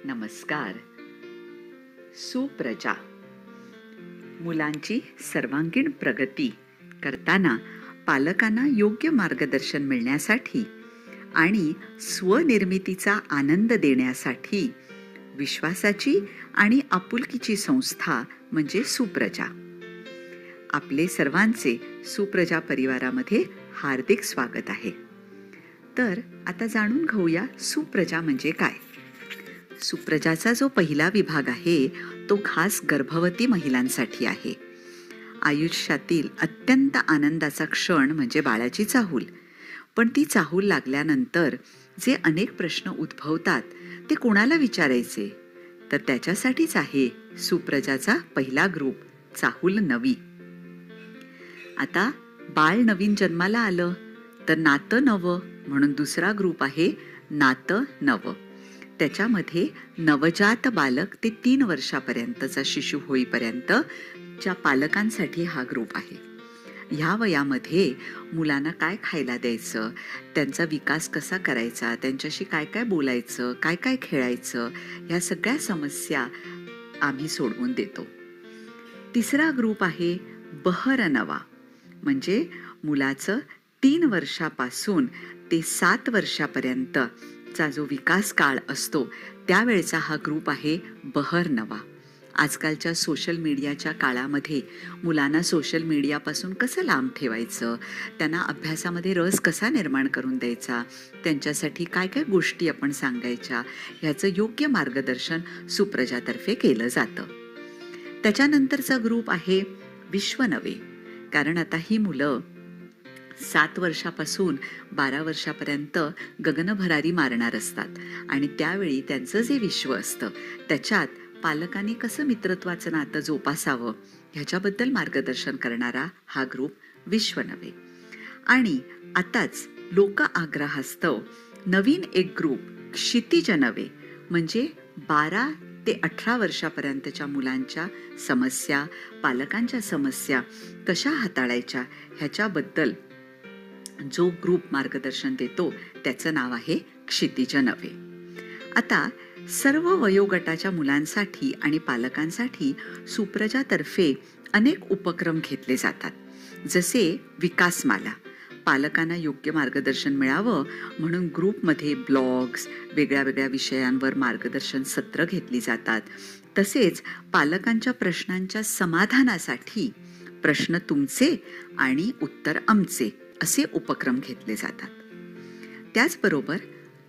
नमस्कार. सुप्रजा. मुलांची सर्वांगीण प्रगती करताना पालकांना योग्य मार्गदर्शन मिळण्यासाठी आणि स्वनिर्मितीचा आनंद देण्यासाठी विश्वासाची आणि आपुलकीची संस्था म्हणजे सुप्रजा. आपले सर्वांचे सुप्रजा परिवारामध्ये हार्दिक स्वागत आहे. तर आता जाणून घेऊया सुप्रजा म्हणजे काय. सुप्रजाचा जो पहिला विभाग आहे तो खास गर्भवती महिलांसाठी आहे. आयुष्यातील अत्यंत आनंदाचा क्षण म्हणजे बाळाची चाहूल. पण ती चाहूल लागल्यानंतर जे अनेक प्रश्न उद्भवतात ते कोणाला विचारायचे, तर त्याच्यासाठीच आहे सुप्रजाचा पहिला ग्रुप, चाहूल नवी. आता बाळ नवीन जन्माला आलं तर नातं नवं म्हणून दुसरा ग्रुप आहे नातं नवं. त्याच्यामध्ये नवजात बालक ते 3 वर्षापर्यंतचा शिशु होईपर्यंत च्या पालकांसाठी हा ग्रुप आहे. ह्या वयामध्ये मुलांना काय खायला द्यायचं, त्यांचा विकास कसा करायचा, त्यांच्याशी काय काय बोलायचं, काय काय खेळायचं, ह्या सगळ्या समस्या आम्ही सोडवून देतो. तिसरा ग्रुप आहे बहरनवा, म्हणजे मुलाचं 3 वर्षापासून ते 7 वर्षापर्यंतचा जो विकास काळ असतो त्यावेळचा हा ग्रुप आहे बहरनवा. आजकालच्या सोशल मीडियाच्या काळामध्ये मुलांना सोशल मीडियापासून कसं लांब ठेवायचं, त्यांना अभ्यासामध्ये रस कसा निर्माण करून द्यायचा, त्यांच्यासाठी काय काय गोष्टी आपण सांगायच्या, ह्याचं योग्य मार्गदर्शन सुप्रजातर्फे केलं जातं. त्याच्यानंतरचा ग्रुप आहे विश्वनवे. कारण आता ही मुलं 7 वर्षापासून 12 वर्षापर्यंत गगनभरारी मारणार असतात आणि त्यावेळी त्यांचं जे विश्व असतं त्याच्यात पालकांनी कसं मित्रत्वाचं नातं जोपासावं ह्याच्याबद्दल मार्गदर्शन करणारा हा ग्रुप विश्वनवे. आणि आताच लोक आग्रहास्तव नवीन एक ग्रुप क्षितिजनवे, म्हणजे 12 ते 18 वर्षापर्यंतच्या मुलांच्या समस्या, पालकांच्या समस्या कशा हाताळायच्या ह्याच्याबद्दल जो ग्रुप मार्गदर्शन देतो त्याचं नाव आहे क्षितिजनवे. आता सर्व वयोगटाच्या मुलांसाठी आणि पालकांसाठी सुप्रजातर्फे अनेक उपक्रम घेतले जातात. जसे विकासमाला, पालकांना योग्य मार्गदर्शन मिळावं म्हणून ग्रुपमध्ये ब्लॉग्स, वेगळ्या वेगळ्या विषयांवर मार्गदर्शन सत्र घेतली जातात. तसेच पालकांच्या प्रश्नांच्या समाधानासाठी प्रश्न तुमचे आणि उत्तर आमचे असे उपक्रम घेतले जातात. त्याचबरोबर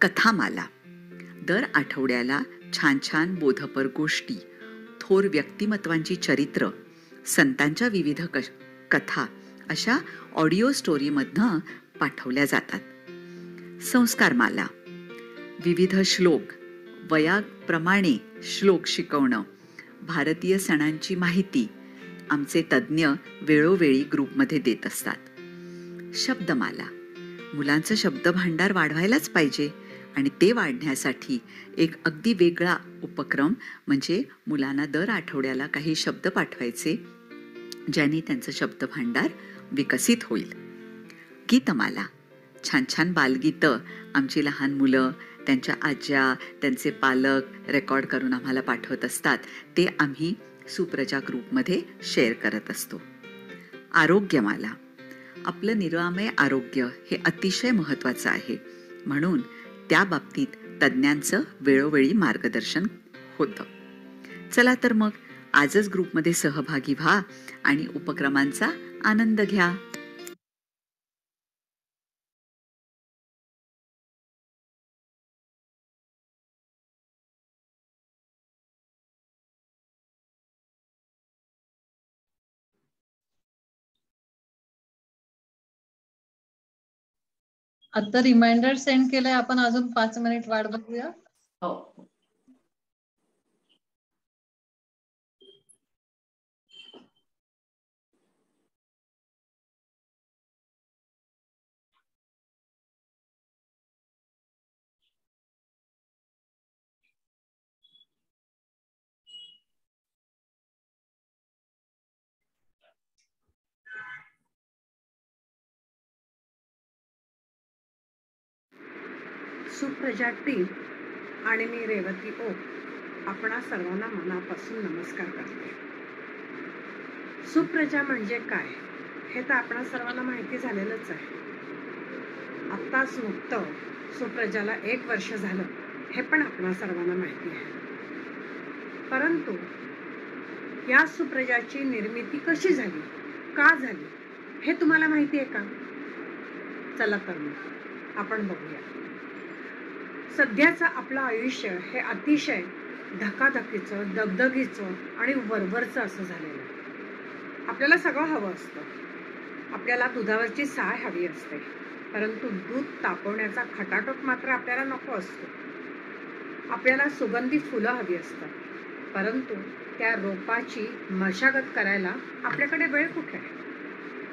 कथामाला, दर आठवड्याला छान छान बोधपर गोष्टी, थोर व्यक्तिमत्वांची चरित्र, संतांच्या विविध कथा अशा ऑडिओ स्टोरीमधनं पाठवल्या जातात. संस्कारमाला, विविध श्लोक, वयाप्रमाणे श्लोक शिकवणं, भारतीय सणांची माहिती आमचे तज्ज्ञ वेळोवेळी ग्रुपमध्ये देत असतात. शब्दमाला, मुलांचं शब्दभांडार वाढवायलाच पाहिजे आणि ते वाढण्यासाठी एक अगदी वेगळा उपक्रम म्हणजे मुलांना दर आठवड्याला काही शब्द पाठवायचे ज्याने त्यांचं शब्दभांडार विकसित होईल. गीतमाला, छान छान बालगीतं आमची लहान मुलं, त्यांच्या आज्या, त्यांचे पालक रेकॉर्ड करून आम्हाला पाठवत असतात, ते आम्ही सुप्रजा ग्रुपमध्ये शेअर करत असतो. आरोग्यमाला, आपलं निरामय आरोग्य हे अतिशय महत्त्वाचं आहे म्हणून त्या बाबतीत तज्ज्ञांचं वेळोवेळी मार्गदर्शन होतं. चला तर मग आजच ग्रुपमध्ये सहभागी व्हा आणि उपक्रमांचा आनंद घ्या. आता रिमाइंडर सेंड केलंय, आपण अजून 5 मिनिट वाट बघूया. हो. सुप्रजा टीम आणि मी रेवती ओक आपणा सर्वांना मनापासून नमस्कार करते. सुप्रजा म्हणजे काय हे तर आपणा सर्वांना माहिती झालेलंच आहे. आत्ताच नुकतं सुप्रजाला 1 वर्ष झालं हे पण आपणा सर्वांना माहिती आहे. परंतु या सुप्रजाची निर्मिती कशी झाली, का झाली हे तुम्हाला माहिती आहे का? चला तर मग आपण बघूया. सध्याचं आपलं आयुष्य हे अतिशय धकाधकीचं, दगदगीचं आणि वरवरचं असं झालेलं आहे. आपल्याला सगळं हवं असतं. आपल्याला दुधावरची साय हवी असते, परंतु दूध तापवण्याचा खटाटोप मात्र आपल्याला नको असतो. आपल्याला सुगंधी फुलं हवी असतात, परंतु त्या रोपाची मशागत करायला आपल्याकडे वेळ कुठे आहे?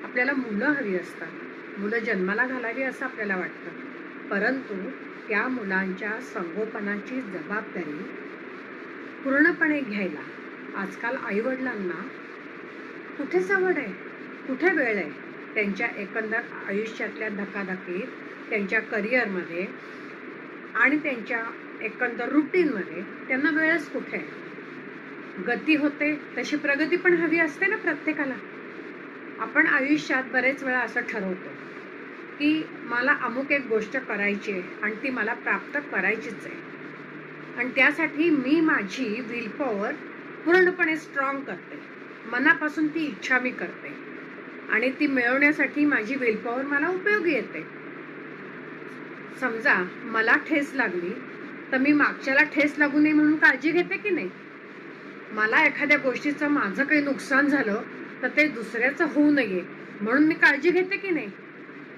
आपल्याला मुलं हवी असतात, मुलं जन्माला घालावी असं आपल्याला वाटतं, परंतु त्या मुलांच्या संगोपनाची जबाबदारी पूर्णपणे घ्यायला आजकाल आईवडिलांना कुठे सवड आहे, कुठे वेळ आहे? त्यांच्या एकंदर आयुष्यातल्या धकाधकीत, त्यांच्या करिअरमध्ये आणि त्यांच्या एकंदर रुटीनमध्ये त्यांना वेळच कुठे आहे? गती होते तशी प्रगती पण हवी असते ना प्रत्येकाला. आपण आयुष्यात बरेच वेळा असं ठरवतो की मला अमुक एक गोष्ट करायची आहे आणि ती मला प्राप्त करायचीच आहे, आणि त्यासाठी मी माझी विल पॉवर पूर्णपणे स्ट्रॉंग करते, मनापासून ती इच्छा मी करते आणि ती मिळवण्यासाठी माझी विल पॉवर मला उपयोगी येते. समजा मला ठेस लागली तर मी मागच्याला ठेस लागू नये म्हणून काळजी घेते की नाही? मला एखाद्या गोष्टीचं माझं काही नुकसान झालं तर ते दुसऱ्याचं होऊ नये म्हणून मी काळजी घेते की नाही?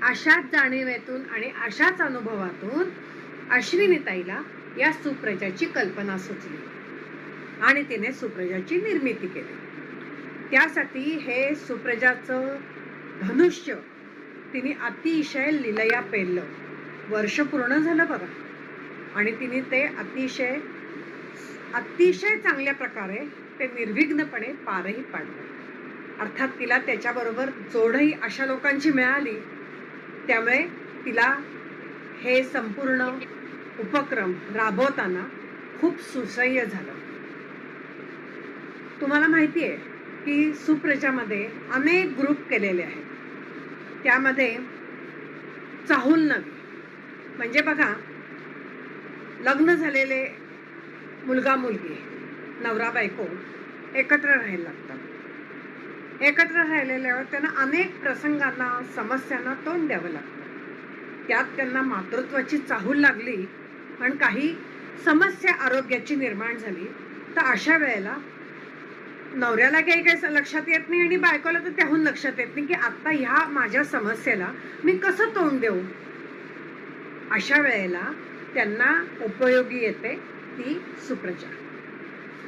अशाच जाणीवेतून आणि अशाच अनुभवातून अश्विनीताईला या सुप्रजाची कल्पना सुचली आणि तिने सुप्रजाची निर्मिती केली. त्यासाठी हे सुप्रजाचं धनुष्य तिने अतिशय लिलया पेललं. वर्ष पूर्ण झालं बघा, आणि तिने ते अतिशय चांगल्या प्रकारे ते निर्विघ्नपणे पारही पाडलं. अर्थात तिला त्याच्याबरोबर जोडही अशा लोकांची मिळाली, त्यामुळे तिला हे संपूर्ण उपक्रम राबवताना खूप सुसह्य झालं. तुम्हाला माहिती आहे की सुप्रजामध्ये अनेक ग्रुप केलेले आहेत. त्यामध्ये चाहूल नवी म्हणजे बघा, लग्न झालेले मुलगा मुलगी, नवरा बायको एकत्र राहायला लागतात. एकत्र राहिलेल्यावर त्यांना अनेक प्रसंगांना, समस्यांना तोंड द्यावं लागतं. त्यात त्यांना मातृत्वाची चाहूल लागली आणि काही समस्या आरोग्याची निर्माण झाली, तर अशा वेळेला नवऱ्याला काही लक्षात येत नाही आणि बायकोला तर त्याहून लक्षात येत नाही की आता ह्या माझ्या समस्येला मी कसं तोंड देऊ. अशा वेळेला त्यांना उपयोगी येते ती सुप्रजा.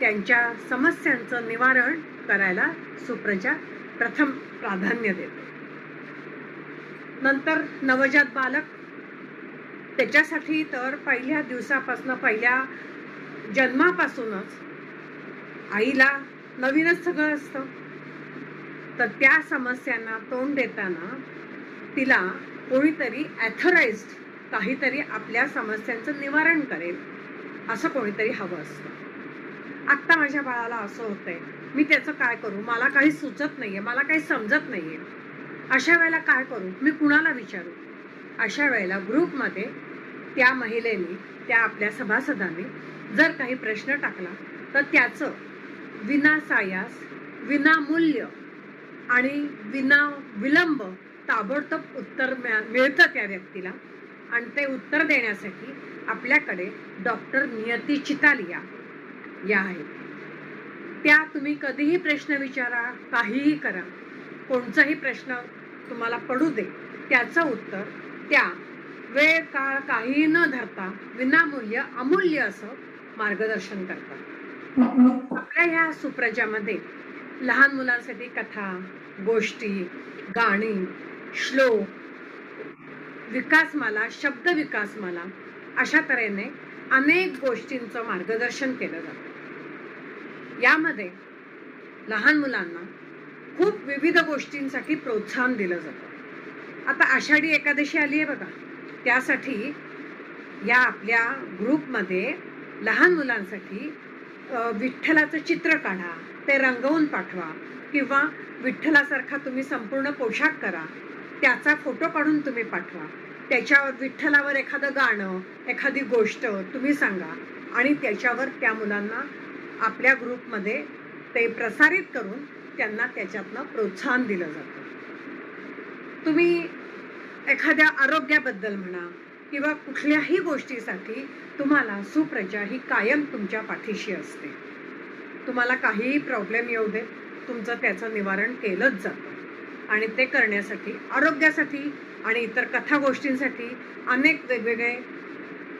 त्यांच्या समस्यांचं निवारण करायला सुप्रजा प्रथम प्राधान्य देते. नंतर नवजात बालक, त्याच्यासाठी तर पहिल्या दिवसापासून, पहिल्या जन्मापासूनच आईला नवीनच सगळं असतं. तर त्या समस्यांना तोंड देताना तिला कोणीतरी ॲथॉराइज्ड, काहीतरी आपल्या समस्यांचं निवारण करेल असं कोणीतरी हवं असतं. आत्ता माझ्या बाळाला असं होतंय, मी त्याचं काय करू, मला काही सुचत नाहीये, मला काही समजत नाहीये. अशा वेळेला काय करू, मी कुणाला विचारू? अशा वेळेला ग्रुपमध्ये त्या महिलेने, त्या आपल्या सभासदाने जर काही प्रश्न टाकला तर त्याचं विनासायास, विनामूल्य आणि विना विलंब ताबडतोब उत्तर मिळतं त्या व्यक्तीला. आणि ते उत्तर देण्यासाठी आपल्याकडे डॉक्टर नियती चितालिया या आहेत. त्या तुम्ही कधीही प्रश्न विचारा, काहीही करा, कोणताही प्रश्न तुम्हाला पडू दे, त्याचं उत्तर त्या वेळ काळ काहीही न धरता विनामूल्य, अमूल्य असं मार्गदर्शन करतात. आपल्या ह्या सुप्रजामध्ये लहान मुलांसाठी कथा, गोष्टी, गाणी, श्लोक, विकासमाला, शब्द विकासमाला अशा तऱ्हेने अनेक गोष्टींचं मार्गदर्शन केलं जातं. यामध्ये लहान मुलांना खूप विविध गोष्टींसाठी प्रोत्साहन दिलं जातं. आता आषाढी एकादशी आली आहे बघा, त्यासाठी या आपल्या ग्रुपमध्ये लहान मुलांसाठी विठ्ठलाचं चित्र काढा, ते रंगवून पाठवा किंवा विठ्ठलासारखा तुम्ही संपूर्ण पोशाख करा, त्याचा फोटो काढून तुम्ही पाठवा. त्याच्यावर विठ्ठलावर एखादं गाणं, एखादी गोष्ट तुम्ही सांगा आणि त्याच्यावर त्या मुलांना आपल्या ग्रुपमध्ये ते प्रसारित करून त्यांना त्याच्यातनं प्रोत्साहन दिलं जातं. तुम्ही एखाद्या आरोग्याबद्दल म्हणा किंवा कुठल्याही गोष्टीसाठी तुम्हाला सुप्रजा ही कायम तुमच्या पाठीशी असते. तुम्हाला काहीही प्रॉब्लेम येऊ दे, तुमचं त्याचं निवारण केलंच जातं आणि ते करण्यासाठी आरोग्यासाठी आणि इतर कथा गोष्टींसाठी अनेक वेगवेगळे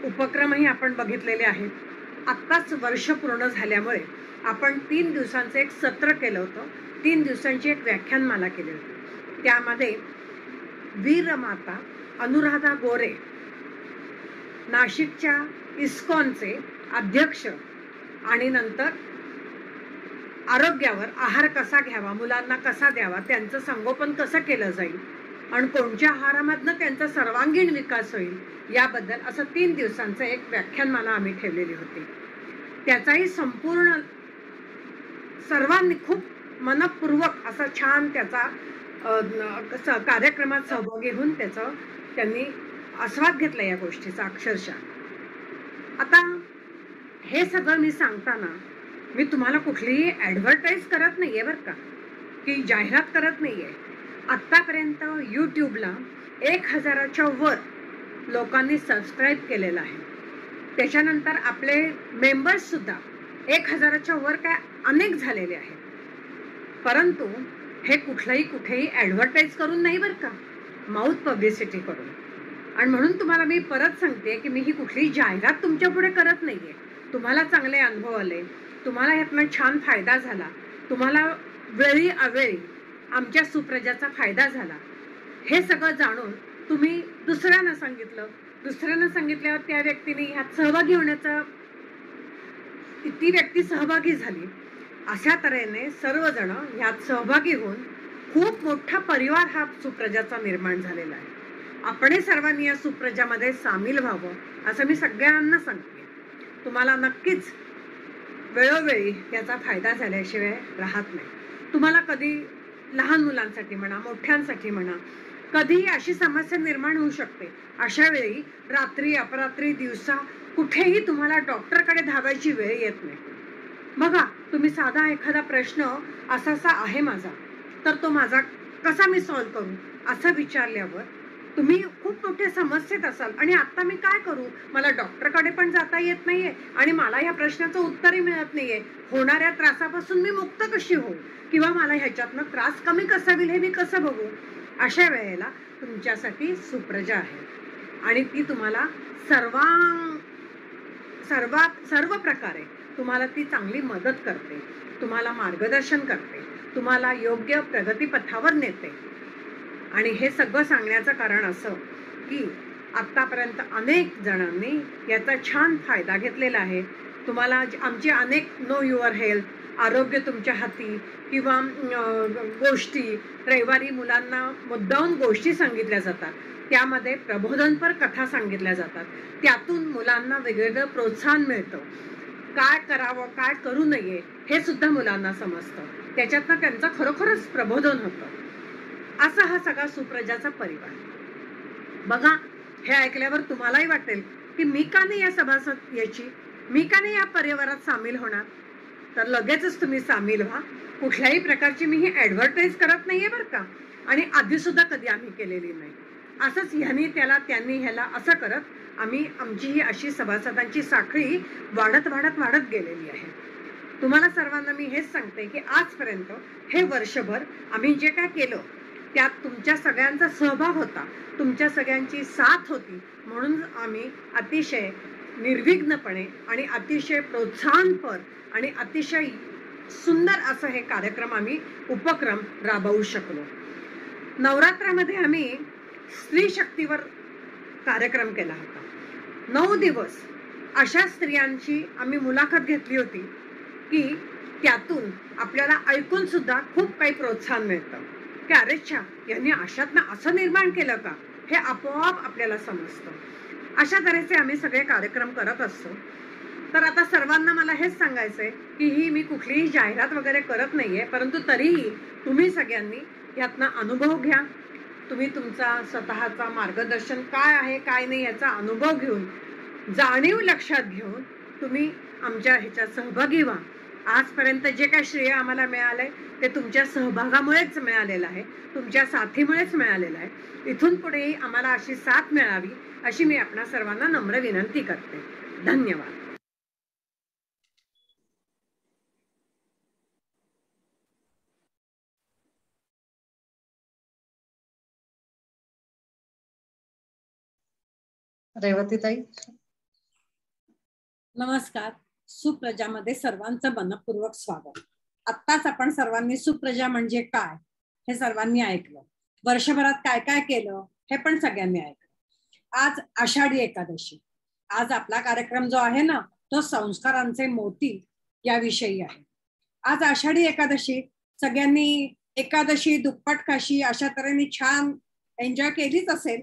उपक्रमही आपण बघितलेले आहेत. आत्ताच वर्ष पूर्ण झाल्यामुळे आपण 3 दिवसांचं एक सत्र केलं होतं. 3 दिवसांची एक व्याख्यानमाला केली होती. त्यामध्ये वीरमाता अनुराधा गोरे, नाशिकच्या इस्कॉनचे अध्यक्ष आणि नंतर आरोग्यावर आहार कसा घ्यावा, मुलांना कसा द्यावा, त्यांचं संगोपन कसं केलं जाईल आणि कोणत्या आहारामधनं त्यांचा सर्वांगीण विकास होईल याबद्दल असं 3 दिवसांचं एक व्याख्यानमाला आम्ही ठेवलेली होती. त्याचाही संपूर्ण सर्वांनी खूप मनपूर्वक असा छान त्याचा कार्यक्रमात सहभागी होऊन त्यांनी आस्वाद घेतला या गोष्टीचा अक्षरशः. आता हे सगळं मी सांगताना मी तुम्हाला कुठलीही ॲडव्हर्टाईज करत नाहीये बरं का, की जाहिरात करत नाहीये. आत्तापर्यंत यूट्यूबला 1000च्या वर लोकांनी सबस्क्राईब केलेलं आहे. त्याच्यानंतर आपले मेंबर्स सुद्धा 1000च्या वर काय अनेक झालेले आहेत. परंतु हे कुठेही ॲडव्हर्टाईज करून नाही बरं का, माउथ पब्लिसिटी करून. आणि म्हणून तुम्हाला मी परत सांगते की मी ही कुठलीही जाहिरात तुमच्या पुढे करत नाहीये. तुम्हाला चांगले अनुभव आले, तुम्हाला ह्यातनं छान फायदा झाला, तुम्हाला वेळी अवेळी आमच्या सुप्रजाचा फायदा झाला, हे सगळं जाणून तुम्ही दुसऱ्यांना सांगितल्यावर त्या व्यक्तीने ह्यात सहभागी होण्याचा, ती व्यक्ती सहभागी झाली. अशा तऱ्हेने सर्वजण ह्यात सहभागी होऊन खूप मोठा परिवार हा सुप्रजाचा निर्माण झालेला आहे. आपण सर्वांनी या सुप्रजामध्ये सामील व्हावं असं मी सगळ्यांना सांगते. तुम्हाला नक्कीच वेळोवेळी याचा फायदा झाल्याशिवाय राहत नाही. तुम्हाला कधी लहान मुलांसाठी म्हणा, मोठ्यांसाठी म्हणा, कधीही अशी समस्या निर्माण होऊ शकते. अशा वेळी रात्री अपरात्री दिवसा कुठेही तुम्हाला डॉक्टरकडे धावायची वेळ येत नाही. बघा, तुम्ही साधा एखादा प्रश्न असा आहे माझा, तर तो माझा कसा मी सॉल्व्ह करू असं विचारल्यावर तुम्ही खूप मोठ्या समस्येत असाल आणि आता मी काय करू, मला डॉक्टरकडे पण जाता येत नाहीये आणि मला ह्या प्रश्नाचं उत्तरही मिळत नाहीये, होणाऱ्या त्रासापासून मी मुक्त कशी होऊ किंवा मला ह्याच्यातनं त्रास कमी कसा होईल हे मी कसं बघू. अशा वेळेला तुमच्यासाठी सुप्रजा आहे आणि ती तुम्हाला सर्व प्रकारे तुम्हाला ती चांगली मदत करते, तुम्हाला मार्गदर्शन करते, तुम्हाला योग्य प्रगतीपथावर नेते. आणि हे सगळं सांगण्याचं कारण असं की आत्तापर्यंत अनेक जणांनी याचा छान फायदा घेतलेला आहे. तुम्हाला आमचे अनेक नो युअर हेल्थ, आरोग्य तुमच्या हाती किंवा गोष्टी, रविवारी मुलांना मुद्दाहून गोष्टी सांगितल्या जातात, त्यामध्ये प्रबोधनपर कथा सांगितल्या जातात, त्यातून मुलांना वेगवेगळं प्रोत्साहन मिळतं. काय करावं, काय करू नये हे सुद्धा मुलांना समजतं, त्याच्यातनं त्यांचं खरोखरच प्रबोधन होतं. असा हा सगळा सुप्रजाचा परिवार. बघा, हे ऐकल्यावर तुम्हालाही वाटेल की मी का नाही या सभासद याची, मी का नाही या परिवारात सामील होणार. तर लगेचच तुम्ही सामील व्हा. कुठल्याही प्रकारची मी ही ॲडव्हर्टाईज करत नाहीये बरं का, आणि आधी सुद्धा कधी आम्ही केलेली नाही. असंच ह्यानी त्याला, त्यांनी ह्याला असं करत आमची ही अशी सभासदांची साखळी वाढत गेलेली आहे. तुम्हाला सर्वांना मी हेच सांगते की आजपर्यंत हे वर्षभर आम्ही जे काय केलं त्यात तुमच्या सगळ्यांचा सहभाग होता, तुमच्या सगळ्यांची साथ होती. म्हणून आम्ही अतिशय निर्विघ्नपणे आणि अतिशय प्रोत्साहनपर आणि अतिशय सुंदर असं हे उपक्रम राबवू शकलो. नवरात्रामध्ये आम्ही स्त्री शक्तीवर कार्यक्रम केला होता. 9 दिवस अशा स्त्रियांची आम्ही मुलाखत घेतली होती की त्यातून आपल्याला ऐकून सुद्धा खूप काही प्रोत्साहन मिळतं की अरे छा, यांनी अशातनं असं निर्माण केलं का, हे आपोआप आपल्याला समजतं. अशा तऱ्हेचे आम्ही सगळे कार्यक्रम करत असतो. तर आता सर्वांना मला हेच सांगायचंय की ही मी कुठलीही जाहिरात वगैरे करत नाहीये, परंतु तरीही तुम्ही सगळ्यांनी यातनं अनुभव घ्या. तुम्ही तुमचा स्वतःचा मार्गदर्शन काय आहे काय नाही याचा अनुभव घेऊन, जाणीव लक्षात घेऊन तुम्ही आमच्या ह्याच्यात सहभागी व्हा. आजपर्यंत जे काय श्रेय आम्हाला मिळालंय ते तुमच्या सहभागामुळेच मिळालेलं आहे, तुमच्या साथीमुळेच मिळालेलं आहे. इथून पुढेही आम्हाला अशी साथ मिळावी अशी मी आपणा सर्वांना नम्र विनंती करते. धन्यवाद. रेवतीताई. नमस्कार. सुप्रजामध्ये सर्वांचं मनपूर्वक स्वागत. आत्ताच आपण सर्वांनी सुप्रजा म्हणजे काय हे सर्वांनी ऐकलं. वर्षभरात काय काय केलं हे पण सगळ्यांनी ऐकलं. आज आषाढी एकादशी. आज आपला कार्यक्रम जो आहे ना तो संस्कारांचे मोती याविषयी आहे. आज आषाढी एकादशी. सगळ्यांनी एकादशी दुप्पट काशी अशा तऱ्हेने छान एन्जॉय केलीच असेल,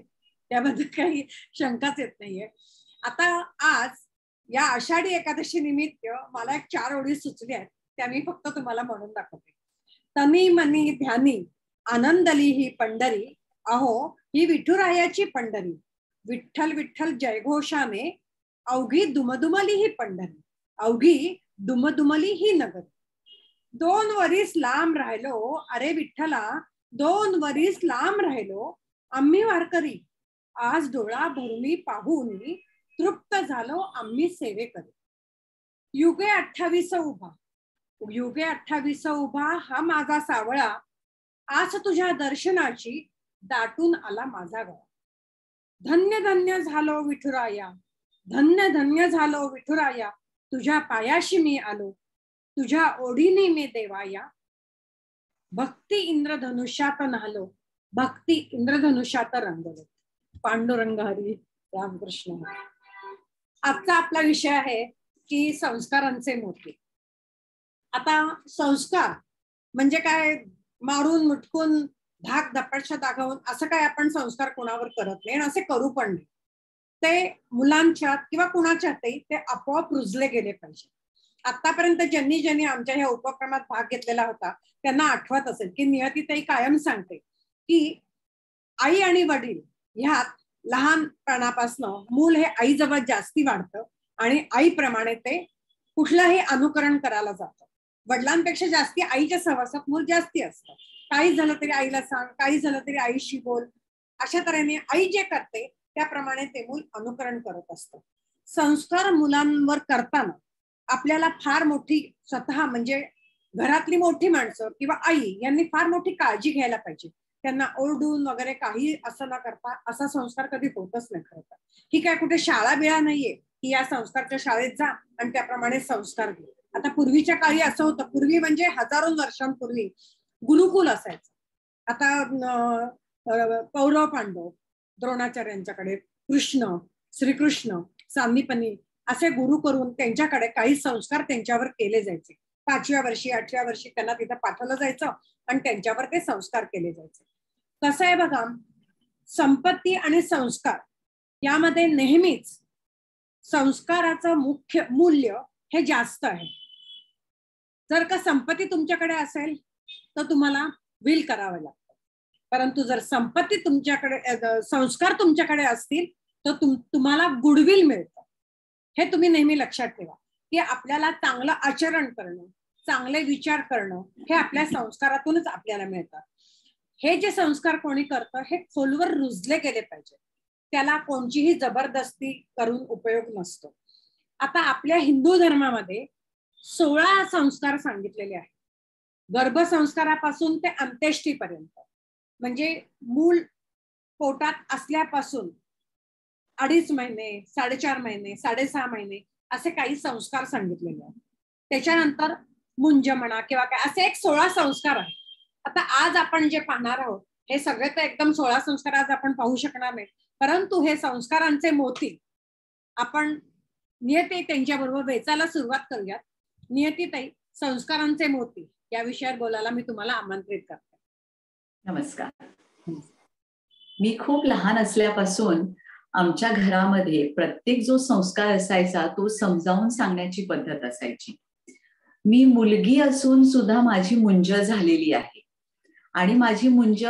त्याबद्दल काही शंकाच येत नाहीये. आता आज या आषाढी एकादशी निमित्त मला एक 4 ओळी सुचल्या आहेत, त्या मी फक्त तुम्हाला म्हणून दाखवते. तनी मनी ध्यानी आनंदली ही पंढरी, अहो ही विठुरायाची पंढरी. विठ्ठल विठ्ठल जयघोषाने अवघी दुमदुमली ही पंढरी, अवघी दुमदुमली ही नगरी. 2 वरीस लांब राहिलो, अरे विठ्ठला 2 वरीस लांब राहिलो, आम्ही वारकरी आज डोळा भरून पाहून तृप्त झालो आम्ही सेवेकरी. युगे 28 उभा, युगे 28 उभा हा माझा सावळा, आज तुझ्या दर्शनाची दाटून आला माझा गळा. धन्य धन्य झालो विठुराया, धन्य धन्य झालो विठुराया, तुझ्या पायाशी मी आलो, तुझ्या ओढीने मी देवाया. भक्ती इंद्रधनुष्यात न्हालो, भक्ती इंद्रधनुष्यात रंगलो. पांडुरंग हरी रामकृष्ण. आजचा आपला विषय आहे की संस्कारांचे मोती. आता संस्कार म्हणजे काय, मारून मुटकून धाक धपाशा दाखवून असं काय आपण संस्कार कोणावर करत नाही आणि असे करू पण नाही. ते मुलांच्यात किंवा कुणाच्यातही ते आपोआप रुजले गेले पाहिजे. आतापर्यंत ज्यांनी ज्यांनी आमच्या ह्या उपक्रमात भाग घेतलेला होता त्यांना आठवत असेल की नियतीताई कायम सांगते की आई आणि वडील ह्यात लहानपणापासनं मूल हे आईजवळ जास्ती वाढतं आणि आईप्रमाणे ते कुठलंही अनुकरण करायला जातं. वडिलांपेक्षा जास्ती आईच्या सहवासात मूल जास्ती असतं. काही झालं तरी आईला सांग, काही झालं तरी आईशी बोल, अशा तऱ्हेने आई जे करते त्याप्रमाणे ते मूल अनुकरण करत असतं. संस्कार मुलांवर करताना आपल्याला फार मोठी स्वतः म्हणजे घरातली मोठी माणसं किंवा आई यांनी फार मोठी काळजी घ्यायला पाहिजे. त्यांना ओरडून वगैरे काही असं न करता असा संस्कार कधी होतच नाही. खरं तर ही काय कुठे शाळा बिळा नाहीये की या संस्कारच्या शाळेत जा आणि त्याप्रमाणे संस्कार घे. आता पूर्वीच्या काळी असं होतं, पूर्वी म्हणजे हजारो वर्षांपूर्वी गुरुकुल असायचं. आता कौरव पांडव द्रोणाचार्यांच्याकडे, कृष्ण श्रीकृष्ण सांदीपनी असे गुरु करून त्यांच्याकडे काही संस्कार त्यांच्यावर केले जायचे. 5व्या वर्षी 8व्या वर्षी त्यांना तिथं पाठवलं जायचं आणि त्यांच्यावर ते संस्कार केले जायचे. कसं आहे बघा, संपत्ती आणि संस्कार यामध्ये नेहमीच संस्काराचं मुख्य मूल्य हे जास्त आहे. जर का संपत्ती तुमच्याकडे असेल तर तुम्हाला विल करावं लागतं, परंतु जर संपत्ती तुमच्याकडे संस्कार तुमच्याकडे असतील तर तुम्हाला गुडविल मिळतं. हे तुम्ही नेहमी लक्षात ठेवा की आपल्याला चांगलं आचरण करणं, चांगले विचार करणं हे आपल्या संस्कारातूनच आपल्याला मिळतात. हे जे संस्कार कोणी करतं हे खोलवर रुजले गेले पाहिजे, त्याला कोणतीही जबरदस्ती करून उपयोग नसतो. आता आपल्या हिंदू धर्मामध्ये 16 संस्कार सांगितलेले आहेत. गर्भसंस्कारापासून ते अंत्येष्टीपर्यंत, म्हणजे मूल पोटात असल्यापासून 2.5 महिने, 4.5 महिने, 6.5 महिने असे काही संस्कार सांगितलेले आहेत. त्याच्यानंतर मुंज म्हणा किंवा काय असे एक 16 संस्कार आहेत. आता आज आपण जे पाहणार आहोत हे सगळे तर एकदम 16 संस्कार आज आपण पाहू शकणार नाही, परंतु हे संस्कारांचे मोती आपण नियती त्यांच्याबरोबर वेचायला सुरुवात करूयात. नियतीताई, संस्कारांचे मोती या विषयावर बोलायला मी तुम्हाला आमंत्रित करते. नमस्कार. मी खूप लहान असल्यापासून आमच्या घरामध्ये प्रत्येक जो संस्कार असायचा तो समजावून सांगण्याची पद्धत असायची. मी मुलगी असून सुद्धा माझी मुंज झालेली आहे आणि माझी मुंज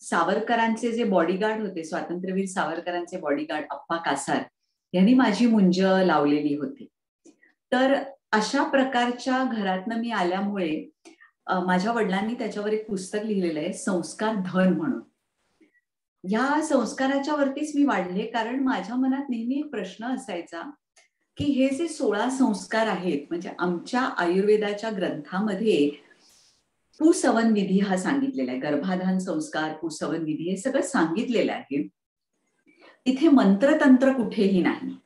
सावरकरांचे जे बॉडीगार्ड होते, स्वातंत्र्यवीर सावरकरांचे बॉडीगार्ड अप्पा कासार यांनी माझी मुंज लावलेली होती. तर अशा प्रकारच्या घरातनं मी आल्यामुळे माझ्या वडिलांनी त्याच्यावर एक पुस्तक लिहिलेलं आहे, संस्कार धन म्हणून. ह्या संस्काराच्या वरतीच मी वाढले, कारण माझ्या मनात नेहमी एक प्रश्न असायचा की हे जे 16 संस्कार आहेत, म्हणजे आमच्या आयुर्वेदाच्या ग्रंथामध्ये पुसवन विधी हा सांगितलेला आहे, गर्भाधान संस्कार, पुसवन विधी हे सगळं सांगितलेलं आहे. तिथे मंत्रतंत्र कुठेही नाही.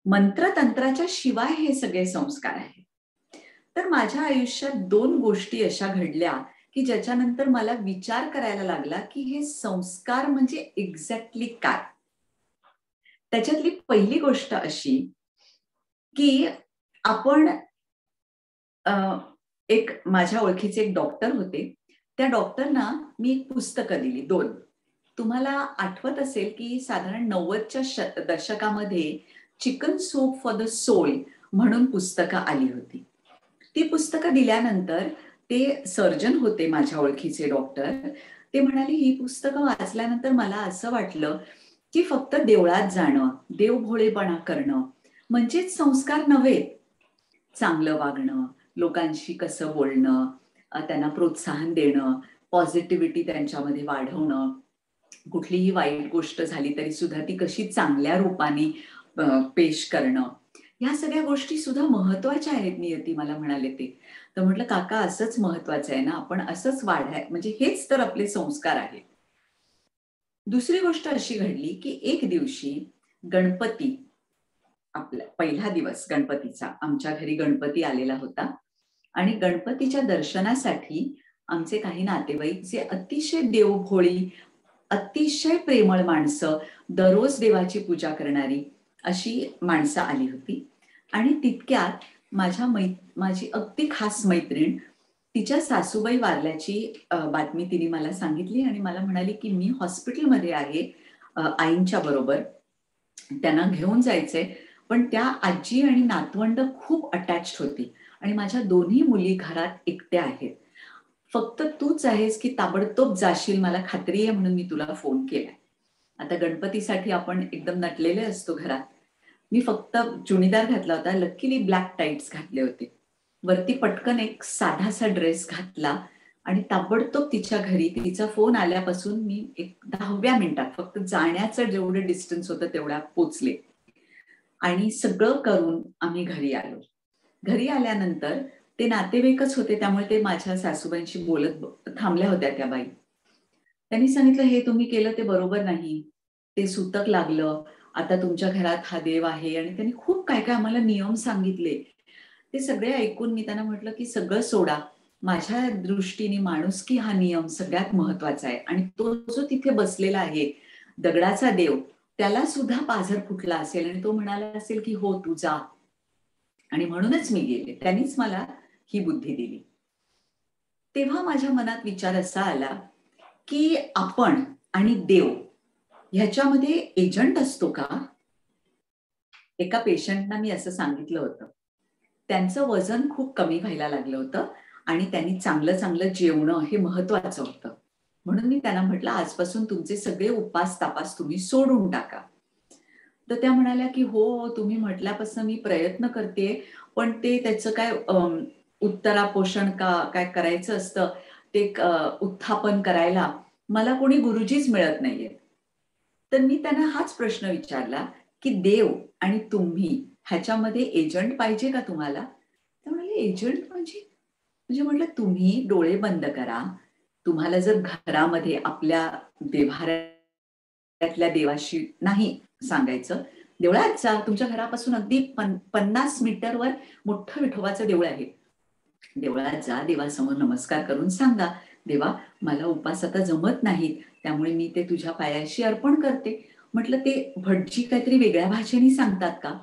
मंत्रतंत्राच्या शिवाय हे सगळे संस्कार आहेत. तर माझ्या आयुष्यात 2 गोष्टी अशा घडल्या की ज्याच्यानंतर मला विचार करायला लागला की हे संस्कार म्हणजे एक्झॅक्टली काय. त्याच्यातली पहिली गोष्ट अशी की आपण एक माझ्या ओळखीचे एक डॉक्टर होते, त्या डॉक्टरना मी एक पुस्तकं दिली 2. तुम्हाला आठवत असेल की साधारण 90च्या दशकामध्ये chicken soup for the soul म्हणून पुस्तकं आली होती. ती पुस्तकं दिल्यानंतर ते सर्जन होते माझ्या ओळखीचे डॉक्टर, ते म्हणाले ही पुस्तकं वाचल्यानंतर मला असं वाटलं की फक्त देवळात जाणं, देवभोळेपणा करणं म्हणजेच संस्कार नव्हे. चांगलं वागणं, लोकांशी कसं बोलणं, त्यांना प्रोत्साहन देणं, पॉझिटिव्हिटी त्यांच्यामध्ये वाढवणं, कुठलीही वाईट गोष्ट झाली तरी सुद्धा ती कशी चांगल्या रूपाने पेश करणं, ह्या सगळ्या गोष्टी सुद्धा महत्वाच्या आहेत नियती, मला म्हणाले ते. तर म्हटलं काका असंच महत्वाचं आहे ना, आपण असंच वाढाय, म्हणजे हेच तर आपले संस्कार आहेत. दुसरी गोष्ट अशी घडली की एक दिवशी गणपती, आपला पहिला दिवस गणपतीचा, आमच्या घरी गणपती आलेला होता आणि गणपतीच्या दर्शनासाठी आमचे काही नातेवाईक जे अतिशय देवभोळी, अतिशय प्रेमळ माणसं, दररोज देवाची पूजा करणारी अशी माणसं आली होती. आणि तितक्यात माझी अगदी खास मैत्रीण, तिच्या सासूबाई वारल्याची बातमी तिने मला सांगितली आणि मला म्हणाली की मी हॉस्पिटलमध्ये आहे आईंच्या बरोबर, त्यांना घेऊन जायचंय, पण त्या आजी आणि नातवंड खूप अटॅच्ड होती आणि माझ्या 2ही मुली घरात एकट्या आहेत, फक्त तूच आहेस की ताबडतोब जाशील, मला खात्री आहे म्हणून मी तुला फोन केलाय. आता गणपतीसाठी आपण एकदम नटलेले असतो घरात. मी फक्त चुणीदार घातला होता, लकीली ब्लॅक टाईट्स घातले होते, वरती पटकन एक साधासा ड्रेस घातला आणि ताबडतोब तिच्या घरी, तिचा फोन आल्यापासून मी एक 10व्या मिनिटात, फक्त जाण्याचं जेवढं डिस्टन्स होतं तेवढ्या पोचले आणि सगळं करून आम्ही घरी आलो. घरी आल्यानंतर ते नातेवाईकच होते, त्यामुळे ते माझ्या सासूबाईंशी बोलत थांबल्या होत्या त्या बाई. त्यांनी सांगितलं हे तुम्ही केलं ते बरोबर नाही, ते सूतक लागलं, आता तुमच्या घरात हा देव आहे, आणि त्यांनी खूप काय काय आम्हाला नियम सांगितले. ते सगळे ऐकून मी त्यांना म्हटलं की सगळं सोडा, माझ्या दृष्टीने माणुसकी हा नियम सगळ्यात महत्वाचा आहे आणि तो जो तिथे बसलेला आहे दगडाचा देव, त्याला सुद्धा पाझर फुटला असेल आणि तो म्हणाला असेल की हो तू जा, आणि म्हणूनच मी गेले. त्यांनीच मला ही बुद्धी दिली. तेव्हा माझ्या मनात विचार असा आला की आपण आणि देव ह्याच्यामध्ये एजंट असतो का? एका पेशंटना मी असं सांगितलं होतं, त्यांचं वजन खूप कमी व्हायला लागलं होतं आणि त्यांनी चांगलं चांगलं जेवणं हे महत्वाचं होतं, म्हणून मी त्यांना म्हटलं आजपासून तुमचे सगळे उपास तापास तुम्ही सोडून टाका. तर त्या म्हणाल्या की हो तुम्ही म्हटल्यापासून मी प्रयत्न करते, पण ते त्याचं काय उत्तरापोषण काय करायचं असतं, ते उत्थापन करायला मला कोणी गुरुजीच मिळत नाहीये. तर मी त्यांना हाच प्रश्न विचारला की देव आणि तुम्ही ह्याच्यामध्ये एजंट पाहिजे का तुम्हाला? ते म्हणाले एजंट म्हणजे म्हटलं तुम्ही डोळे बंद करा, तुम्हाला जर घरामध्ये आपल्या देव्हाऱ्यातल्या देवाशी नाही सांगायचं, देवळात जा, तुमच्या घरापासून अगदी 50 मीटरवर मोठं विठोबाचं देऊळ आहे, देवळात जा, देवासमोर नमस्कार करून सांगा देवा मला उपास आता जमत नाहीत, त्यामुळे मी ते तुझ्या पायाशी अर्पण करते. म्हटलं ते भटजी काहीतरी वेगळ्या भाषेने सांगतात का?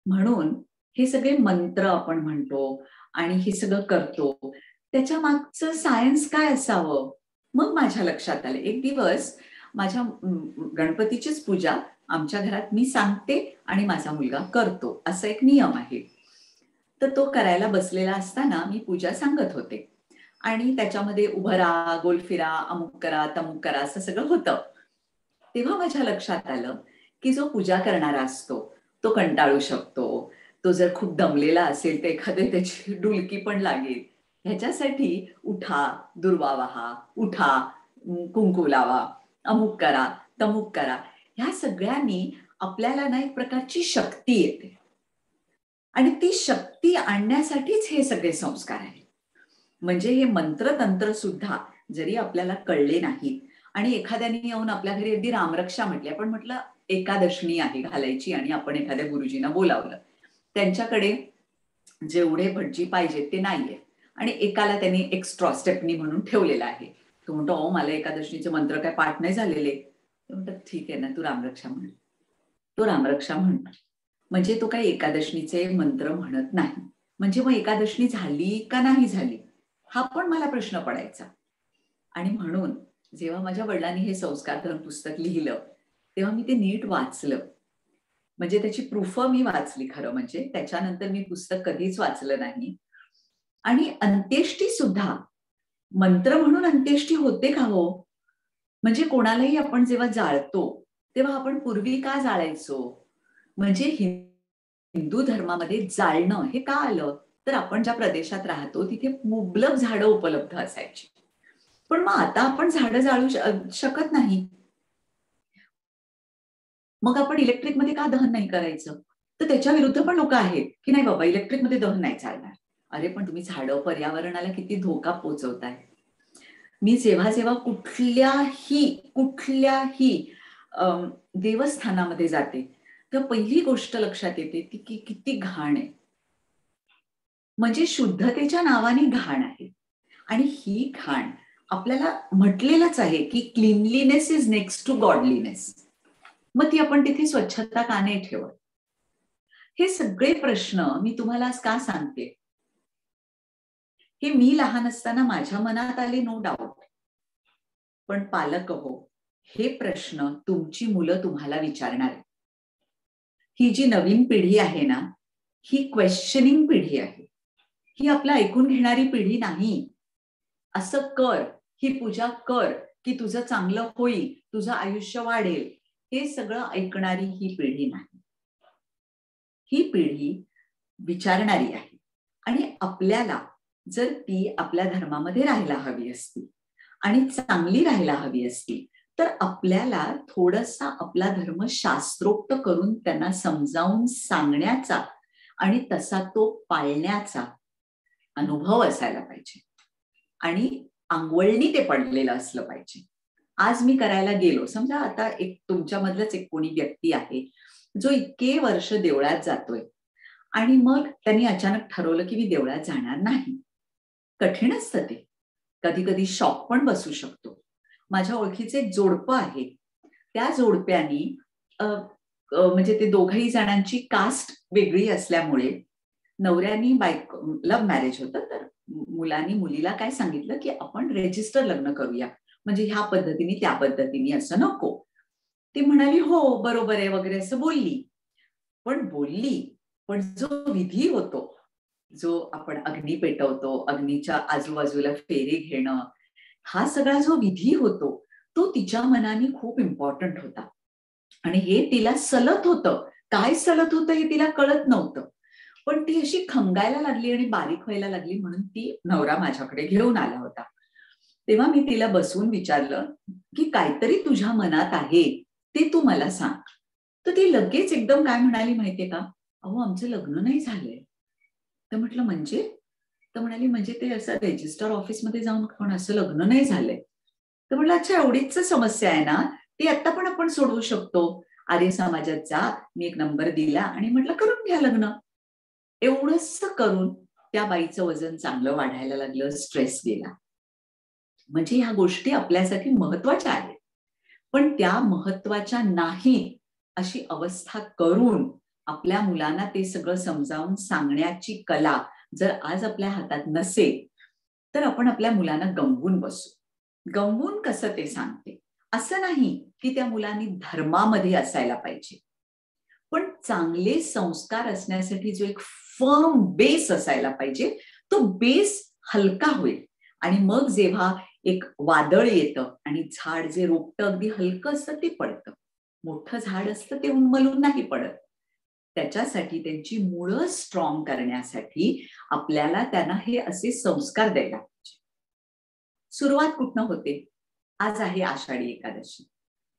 म्हणून हे सगळे मंत्र आपण म्हणतो आणि हे सगळं करतो, त्याच्या मागचं सायन्स काय असावं? मग माझ्या लक्षात आलं. एक दिवस माझ्या गणपतीचीच पूजा आमच्या घरात मी सांगते आणि माझा मुलगा करतो, असा एक नियम आहे. तर तो करायला बसलेला असताना मी पूजा सांगत होते आणि त्याच्यामध्ये उभं राहा, गोल फिरा, अमुक करा, तमुक करा, असं सगळं होतं. तेव्हा माझ्या लक्षात आलं की जो पूजा करणारा असतो तो कंटाळू शकतो. तो जर खूप दमलेला असेल तर एखादी त्याची डुलकी पण लागेल. ह्याच्यासाठी उठा, दुर्वा वाहा, उठा, कुंकू लावा, अमुक करा, तमुक करा, ह्या सगळ्यांनी आपल्याला ना एक प्रकारची शक्ती येते आणि ती शक्ती आणण्यासाठीच हे सगळे संस्कार आहेत. म्हणजे हे मंत्रतंत्र सुद्धा जरी आपल्याला कळले नाहीत आणि एखाद्याने येऊन आपल्या घरी अगदी रामरक्षा म्हटली, आपण म्हटलं एकादशनी आहे घालायची आणि आपण एखाद्या गुरुजींना बोलावलं, त्यांच्याकडे जेवढे भटजी पाहिजेत ते नाहीये आणि एकाला त्यांनी एक्स्ट्रा स्टेपनी म्हणून ठेवलेला आहे. तो म्हणतो अहो मला एकादशीचे मंत्र काय पाठ नाही झालेले. म्हणतात ठीक आहे ना, तू रामरक्षा म्हण. तो रामरक्षा म्हणणार म्हणजे तो काही एकादशीचे मंत्र म्हणत नाही. म्हणजे मग एकादशी झाली का नाही झाली हा पण मला प्रश्न पडायचा. आणि म्हणून जेव्हा माझ्या वडिलांनी हे संस्कार धर्म पुस्तक लिहिलं तेव्हा मी ते नीट वाचलं. म्हणजे त्याची प्रूफ मी वाचली खरं म्हणजे. त्याच्यानंतर मी पुस्तक कधीच वाचलं नाही. आणि अंत्येष्टी सुद्धा मंत्र म्हणून अंत्येष्टी होते का हो? म्हणजे कोणालाही आपण जेव्हा जाळतो तेव्हा आपण पूर्वी का जाळायचो? म्हणजे हिंदू धर्मामध्ये जाळणं हे का आलं? तर आपण ज्या प्रदेशात राहतो तिथे मुबलक झाडं उपलब्ध असायची. पण मग आता आपण झाडं जाळू शकत नाही. मग आपण इलेक्ट्रिक मध्ये का दहन नाही करायचं? तर त्याच्या विरुद्ध पण लोक आहेत की नाही बाबा इलेक्ट्रिक मध्ये दहन नाही चालणार. अरे पण तुम्ही झाडं पर्यावरणाला किती धोका पोहोचवताय. मी जेव्हा जेव्हा कुठल्याही देवस्थानामध्ये जाते तर पहिली गोष्ट लक्षात येते ती की किती घाण आहे. म्हणजे शुद्धतेच्या नावाने घाण आहे. आणि ही घाण आपल्याला म्हटलेलंच आहे की cleanliness is next to godliness. मग ती आपण तिथे स्वच्छता का नाही ठेवत? हे सगळे प्रश्न मी तुम्हाला आज का सांगते? हे मी लहान असताना माझ्या मनात आले नो डाऊट. पण पालक हो, हे प्रश्न तुमची मुलं तुम्हाला विचारणार आहे. ही जी नवीन पिढी आहे ना, ही क्वेश्चनिंग पिढी आहे. ही आपलं ऐकून घेणारी पिढी नाही. असं कर, ही पूजा कर की तुझं चांगलं होईल, तुझं आयुष्य वाढेल, हे सगळं ऐकणारी ही पिढी नाही. ही पिढी विचारणारी आहे. आणि आपल्याला जर ती आपल्या धर्मामध्ये राहायला हवी असती आणि चांगली राहायला हवी असती तर आपल्याला थोडासा आपला धर्म शास्त्रोक्त करून त्यांना समजावून सांगण्याचा आणि तसा तो पाळण्याचा अनुभव असायला पाहिजे आणि अंगवळणी ते पडलेलं असलं पाहिजे. आज मी करायला गेलो, समजा आता एक तुमच्यामधलंच एक कोणी व्यक्ती आहे जो इतके वर्ष देवळात जातोय आणि मग त्यांनी अचानक ठरवलं की मी देवळात जाणार नाही. कठीण असतं ते. कधी कधी शॉक पण बसू शकतो. माझ्या ओळखीचे एक जोडपं आहे. त्या जोडप्यानी म्हणजे ते दोघही जणांची कास्ट वेगळी असल्यामुळे नवऱ्यानी लव्ह मॅरेज होतं, तर मुलांनी मुलीला काय सांगितलं की आपण रेजिस्टर लग्न करूया, म्हणजे ह्या पद्धतीने त्या पद्धतीने असं नको. ती म्हणाली हो बरोबर आहे वगैरे असं बोलली. पण जो विधी होतो, जो आपण अग्नी पेटवतो, अग्नीच्या आजूबाजूला फेरे घेणं, हा सगळा जो विधी होतो तो तिच्या मनाने खूप इम्पॉर्टंट होता आणि हे तिला सलत होतं. काय सलत होतं हे तिला कळत नव्हतं. पण ती अशी खंगायला लागली आणि बारीक व्हायला लागली म्हणून ती नवरा माझ्याकडे घेऊन आला होता. तेव्हा मी तिला बसवून विचारलं की काहीतरी तुझ्या मनात आहे ते तू मला सांग. तर ती लगेच एकदम काय म्हणाली माहितीये का, अहो आमचं लग्न नाही झालंय. तर म्हटलं म्हणजे? तर म्हणाली म्हणजे ते असं रेजिस्टर ऑफिसमध्ये जाऊन पण असं लग्न नाही झालंय. तर म्हटलं अच्छा एवढीच समस्या आहे ना, ती आता पण आपण सोडवू शकतो. आर्य समाजात जा, मी एक नंबर दिला आणि म्हटलं करून घ्या लग्न. एवढंच करून त्या बाईचं वजन चांगलं वाढायला लागलं, स्ट्रेस गेला. म्हणजे ह्या गोष्टी आपल्यासाठी महत्वाच्या आहेत, पण त्या महत्वाच्या नाही अशी अवस्था करून आपल्या मुलांना ते सगळं समजावून सांगण्याची कला जर आज आपल्या हातात नसेल तर आपण आपल्या मुलांना गंवून बसू. गंवून कसं ते सांगते. असं नाही की त्या मुलांनी धर्मामध्ये असायला पाहिजे, पण चांगले संस्कार असण्यासाठी जो एक फर्म बेस असायला पाहिजे, तो बेस हलका होईल. आणि मग जेव्हा एक वादळ येतं आणि झाड जे रोपटं अगदी हलकं असतं ते पडतं, मोठं झाड असतं ते उन्मलून नाही पडत. त्याच्यासाठी त्यांची मुळं स्ट्रॉंग करण्यासाठी आपल्याला त्यांना हे असे संस्कार द्यायला पाहिजे. सुरुवात कुठनं होते? आज आहे आषाढी एकादशी,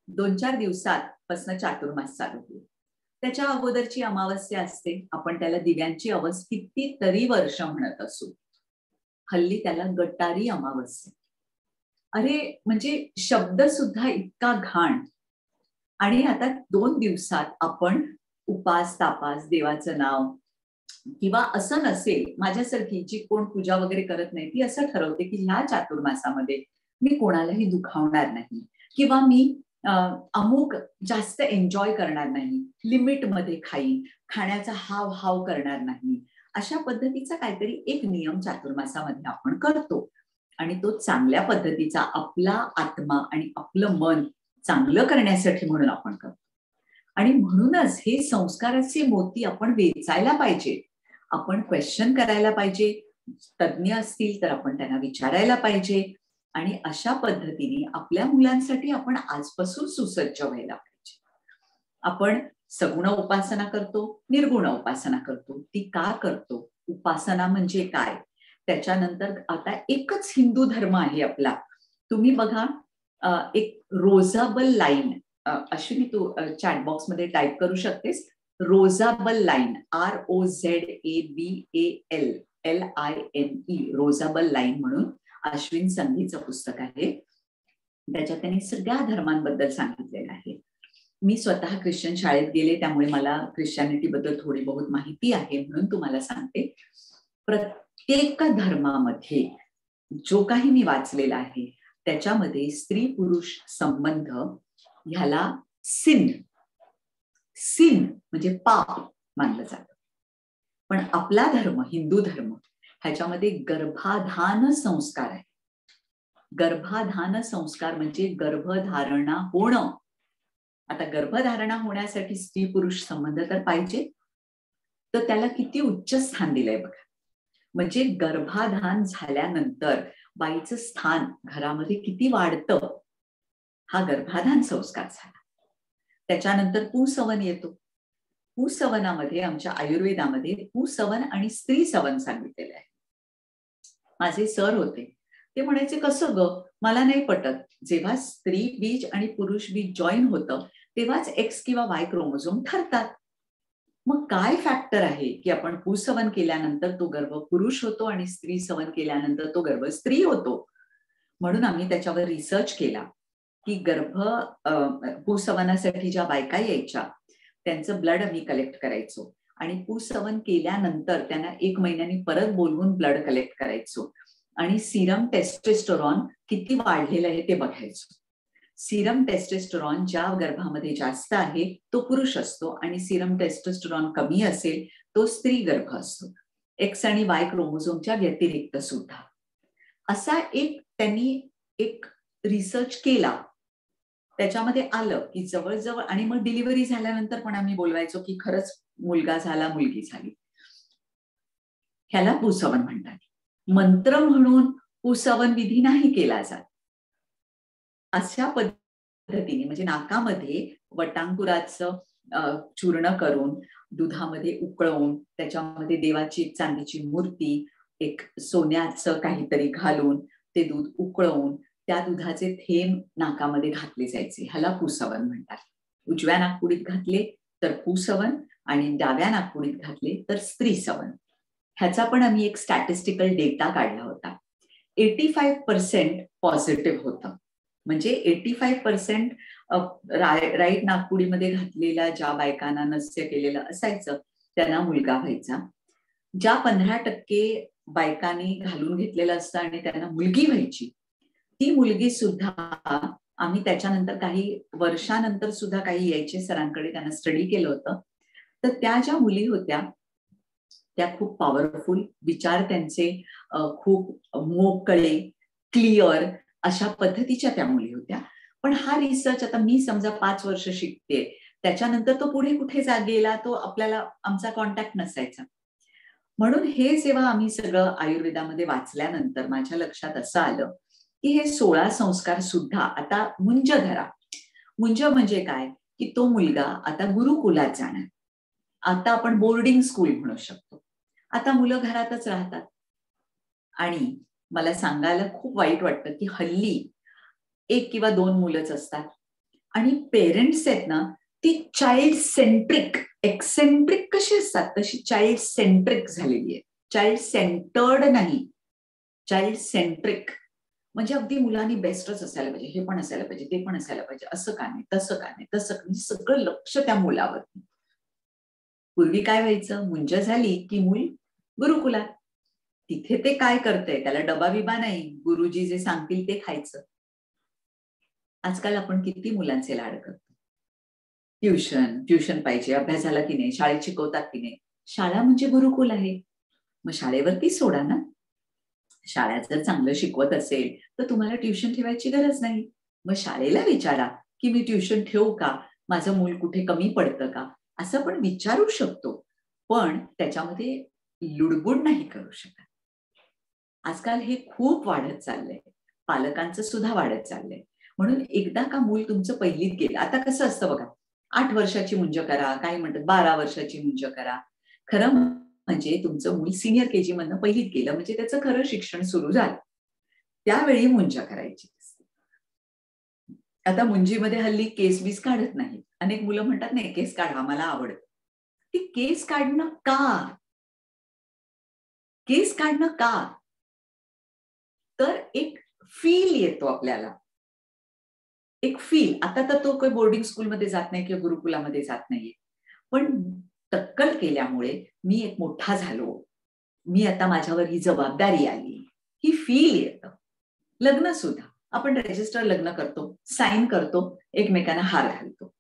2-4 दिवसांपासून चातुर्मास चालू होईल. त्याच्या अगोदरची अमावस्या असते, आपण त्याला दिव्यांची अवस कितीतरी वर्ष म्हणत असू. हल्ली त्याला गटारी अमावस्या. अरे म्हणजे शब्द सुद्धा इतका घाण. आणि आता 2 दिवसात आपण उपास तापास देवाचं नाव, किंवा असं नसेल, माझ्यासारखी जी कोण पूजा वगैरे करत नाही ती असं ठरवते की ह्या चातुर्मासामध्ये मी कोणालाही दुखावणार नाही, किंवा मी अमुक जास्त एन्जॉय करणार नाही, लिमिटमध्ये खाईन, खाण्याचा हाव हाव करणार नाही. अशा पद्धतीचा काहीतरी एक नियम चातुर्मासामध्ये आपण करतो. आणि तो चांगल्या पद्धतीचा आपला आत्मा आणि आपलं मन चांगलं करण्यासाठी म्हणून आपण करतो. आणि म्हणूनच हे संस्काराचे मोती आपण वेचायला पाहिजे. आपण क्वेश्चन करायला पाहिजे. तज्ञ असतील तर आपण त्यांना विचारायला पाहिजे. आणि अशा पद्धतीने आपल्या मुलांसाठी आपण आजपासून सुसज्ज व्हायला पाहिजे. आपण सगुण उपासना करतो, निर्गुण उपासना करतो. ती का करतो? उपासना म्हणजे काय? त्याच्यानंतर आता एकच हिंदू धर्म आहे आपला. तुम्ही बघा, एक रोजाबल लाईन, अश्विनी तू चॅटबॉक्स मध्ये टाईप करू शकतेस, रोजाबल लाईन, ROZABAL रोजाबल लाईन म्हणून अश्विन संधीचं पुस्तक आहे. त्याच्यात त्यांनी सगळ्या धर्मांबद्दल सांगितलेलं आहे. मी स्वतः ख्रिश्चन शाळेत गेले, त्यामुळे मला ख्रिश्चॅनिटी बद्दल थोडी बहुत माहिती आहे, म्हणून तुम्हाला सांगते. प्रत्येक धर्मामध्ये जो काही मी वाचलेला आहे त्याच्यामध्ये स्त्री पुरुष संबंध ह्याला सिन म्हणजे पाप मानलं जातं. पण आपला धर्म, हिंदू धर्म, ह्याच्यामध्ये गर्भाधान संस्कार आहे. गर्भाधान संस्कार म्हणजे गर्भधारणा होणं. आता गर्भधारणा होण्यासाठी स्त्री पुरुष संबंध तर पाहिजे, तर त्याला किती उच्च स्थान दिलंय बघा. म्हणजे गर्भाधान झाल्यानंतर बाईचं स्थान घरामध्ये किती वाढतं, हा गर्भाधान संस्कार झाला. त्याच्यानंतर पुंसवन येतो. पुंसवनामध्ये आमच्या आयुर्वेदामध्ये पुंसवन आणि स्त्री सवन सांगितलेलं आहे. माझे सर होते, ते म्हणायचे कसं ग, मला नाही पटत. जेव्हा स्त्री बीज आणि पुरुष बीज जॉईन होतं तेव्हाच एक्स किंवा वाय क्रोमोझोम ठरतात. मग काय फॅक्टर आहे की आपण पुंसवन केल्यानंतर तो गर्भ पुरुष होतो आणि स्त्री सवन केल्यानंतर तो गर्भ स्त्री होतो? म्हणून आम्ही त्याच्यावर रिसर्च केला की पुंसवनासाठी ज्या बायका यायच्या त्यांचं ब्लड आम्ही कलेक्ट करायचो आणि पुंसवन केल्यानंतर त्यांना 1 महिन्यानी परत बोलवून ब्लड कलेक्ट करायचो आणि सिरम टेस्टोस्टेरॉन किती वाढलेलं आहे ते बघायचो. सिरम टेस्टोस्टेरॉन ज्या गर्भामध्ये जास्त आहे तो पुरुष असतो आणि सिरम टेस्टोस्टेरॉन कमी असेल तो स्त्री गर्भ असतो. एक्स आणि वाय क्रोमोझोमच्या व्यतिरिक्त सुद्धा. असा त्यांनी एक रिसर्च केला. त्याच्यामध्ये आलं की जवळजवळ, आणि मग डिलिव्हरी झाल्यानंतर पण आम्ही बोलवायचो की खरंच मुलगा झाला मुलगी झाली. ह्याला पुंसवन म्हणतात. मंत्र म्हणून पुंसवन विधी नाही केला जात. अशा पद्धतीने म्हणजे नाकामध्ये वटांकुराचं चूर्ण करून दुधामध्ये उकळवून त्याच्यामध्ये देवाची एक चांदीची मूर्ती, एक सोन्याचं काहीतरी घालून ते दूध उकळवून त्या दुधाचे थेंब नाकामध्ये घातले जायचे. ह्याला पुंसवन म्हणतात. उजव्या नाकपुडीत घातले तर पुंसवन आणि डाव्या नाकपुडीत घातले तर स्त्री सवन. ह्याचा पण आम्ही एक स्टॅटिस्टिकल डेटा काढला होता. 85% पॉझिटिव्ह होतं. म्हणजे 85% राईट नाकपुडीमध्ये घातलेल्या ज्या बायकांना नस्य केलेलं असायचं त्यांना मुलगा व्हायचा. ज्या 15% बायकांनी घालून घेतलेलं असतं आणि त्यांना मुलगी व्हायची, ती मुलगी सुद्धा आम्ही त्याच्यानंतर काही वर्षानंतर सुद्धा काही यायचे सरांकडे, त्यांना स्टडी केलं होतं. तर त्या ज्या मुली होत्या त्या खूप पॉवरफुल, विचार त्यांचे खूप मोकळे, क्लिअर अशा पद्धतीच्या त्या मुली होत्या. पण हा रिसर्च आता मी समजा 5 वर्ष शिकते, त्याच्यानंतर तो पुढे कुठे गेला तो आपल्याला आमचा कॉन्टॅक्ट नसायचा. म्हणून हे जेव्हा आम्ही सगळं आयुर्वेदामध्ये वाचल्यानंतर माझ्या लक्षात असं आलं की हे 16 संस्कार सुद्धा आता मुंज धरा. मुंज म्हणजे काय की तो मुलगा आता गुरुकुलात जाणार. आता आपण बोर्डिंग स्कूल म्हणू शकतो. आता मुलं घरातच राहतात. आणि मला सांगायला खूप वाईट वाटतं की हल्ली 1 किंवा 2 मुलंच असतात आणि पेरेंट्स आहेत ना ती चाइल्ड सेंट्रिक, एक्सेंट्रिक कशी असतात तशी चाइल्ड सेंट्रिक झालेली आहे. चाइल्ड सेंटर्ड नाही, चाइल्ड सेंट्रिक. म्हणजे अगदी मुलांनी बेस्टच असायला पाहिजे, हे पण असायला पाहिजे, ते पण असायला पाहिजे, असं का नाही, तसं का नाही, तसं म्हणजे सगळं लक्ष त्या मुलावरती. पूर्वी काय व्हायचं, मुंज झाली की मूल गुरुकुलात, तिथे ते काय करतंय, त्याला डबा बिबा नाही, गुरुजी जे सांगतील ते खायचं. आजकाल आपण किती मुलांचे लाड करतो. ट्युशन पाहिजे, अभ्यास झाला की नाही, शाळेत शिकवतात की नाही. शाळा म्हणजे गुरुकुल आहे, मग शाळेवरती सोडा ना. शाळेत जर चांगलं शिकवत असेल तर तुम्हाला ट्युशन ठेवायची गरज नाही. मग शाळेला विचारा की मी ट्युशन ठेवू का, माझं मूल कुठे कमी पडतं का, असं पण विचारू शकतो. पण त्याच्यामध्ये लुडबुड नाही करू शकत. आजकाल हे खूप वाढत चाललंय, पालकांचं सुद्धा वाढत चाललंय. म्हणून एकदा का मूल तुमचं पहिलीत गेलं, आता कसं असतं बघा, 8 वर्षाची मुंज करा, काही म्हणतात 12 वर्षाची मुंज करा. खरं म्हणजे तुमचं मूल सिनियर केजी मधनं पहिलीत गेलं म्हणजे त्याचं खरं शिक्षण सुरू झालं, त्यावेळी मुंज करायची असते. आता मुंजीमध्ये हल्ली केस बीस काढत नाही. अनेक मुलं म्हणतात नाही केस काढा, मला आवडतं. ती केस काढणं का, केस काढणं का, तर एक फील येतो आपल्याला, एक फील. आता तर तो काही बोर्डिंग स्कूलमध्ये जात नाही किंवा गुरुकुलामध्ये जात नाहीये, पण टक्कल केल्यामुळे मी एक मोठा झालो, मी आता माझ्यावर ही जबाबदारी आली, ही फील येतं. लग्न सुद्धा आपण रजिस्टर लग्न करतो, साईन करतो, एकमेकांना हार घालतो.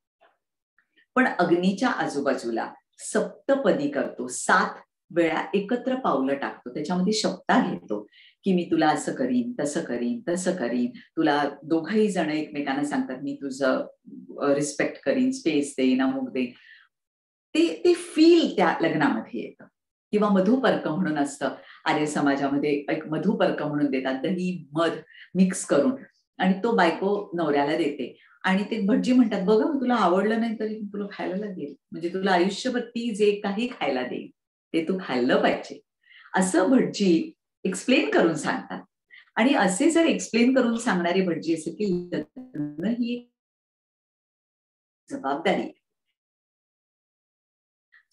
पण अग्नीच्या आजूबाजूला सप्तपदी करतो, 7 वेळा एकत्र पावलं टाकतो, त्याच्यामध्ये शपथा घेतो की मी तुला असं करीन, तसं करीन, तसं करीन. तुला दोघंही जण एकमेकांना सांगतात मी तुझं रिस्पेक्ट करीन, स्पेस देईन, अमुक देईन. ते फील त्या लग्नामध्ये येतं. किंवा मधुपर्क म्हणून असतं, आर्य समाजामध्ये एक मधुपर्क म्हणून देतात, दही मध मिक्स करून, आणि तो बायको नवऱ्याला देते. आणि ते भटजी म्हणतात बघा तुला आवडलं नाही तरी तुला खायला लागेल, म्हणजे तुला आयुष्यभर ती जे काही खायला देईल ते तू खाल्लं पाहिजे, असं भटजी एक्सप्लेन करून सांगतात. आणि असे जर एक्सप्लेन करून सांगणारे भटजी असेल की लग्न ही जबाबदारी,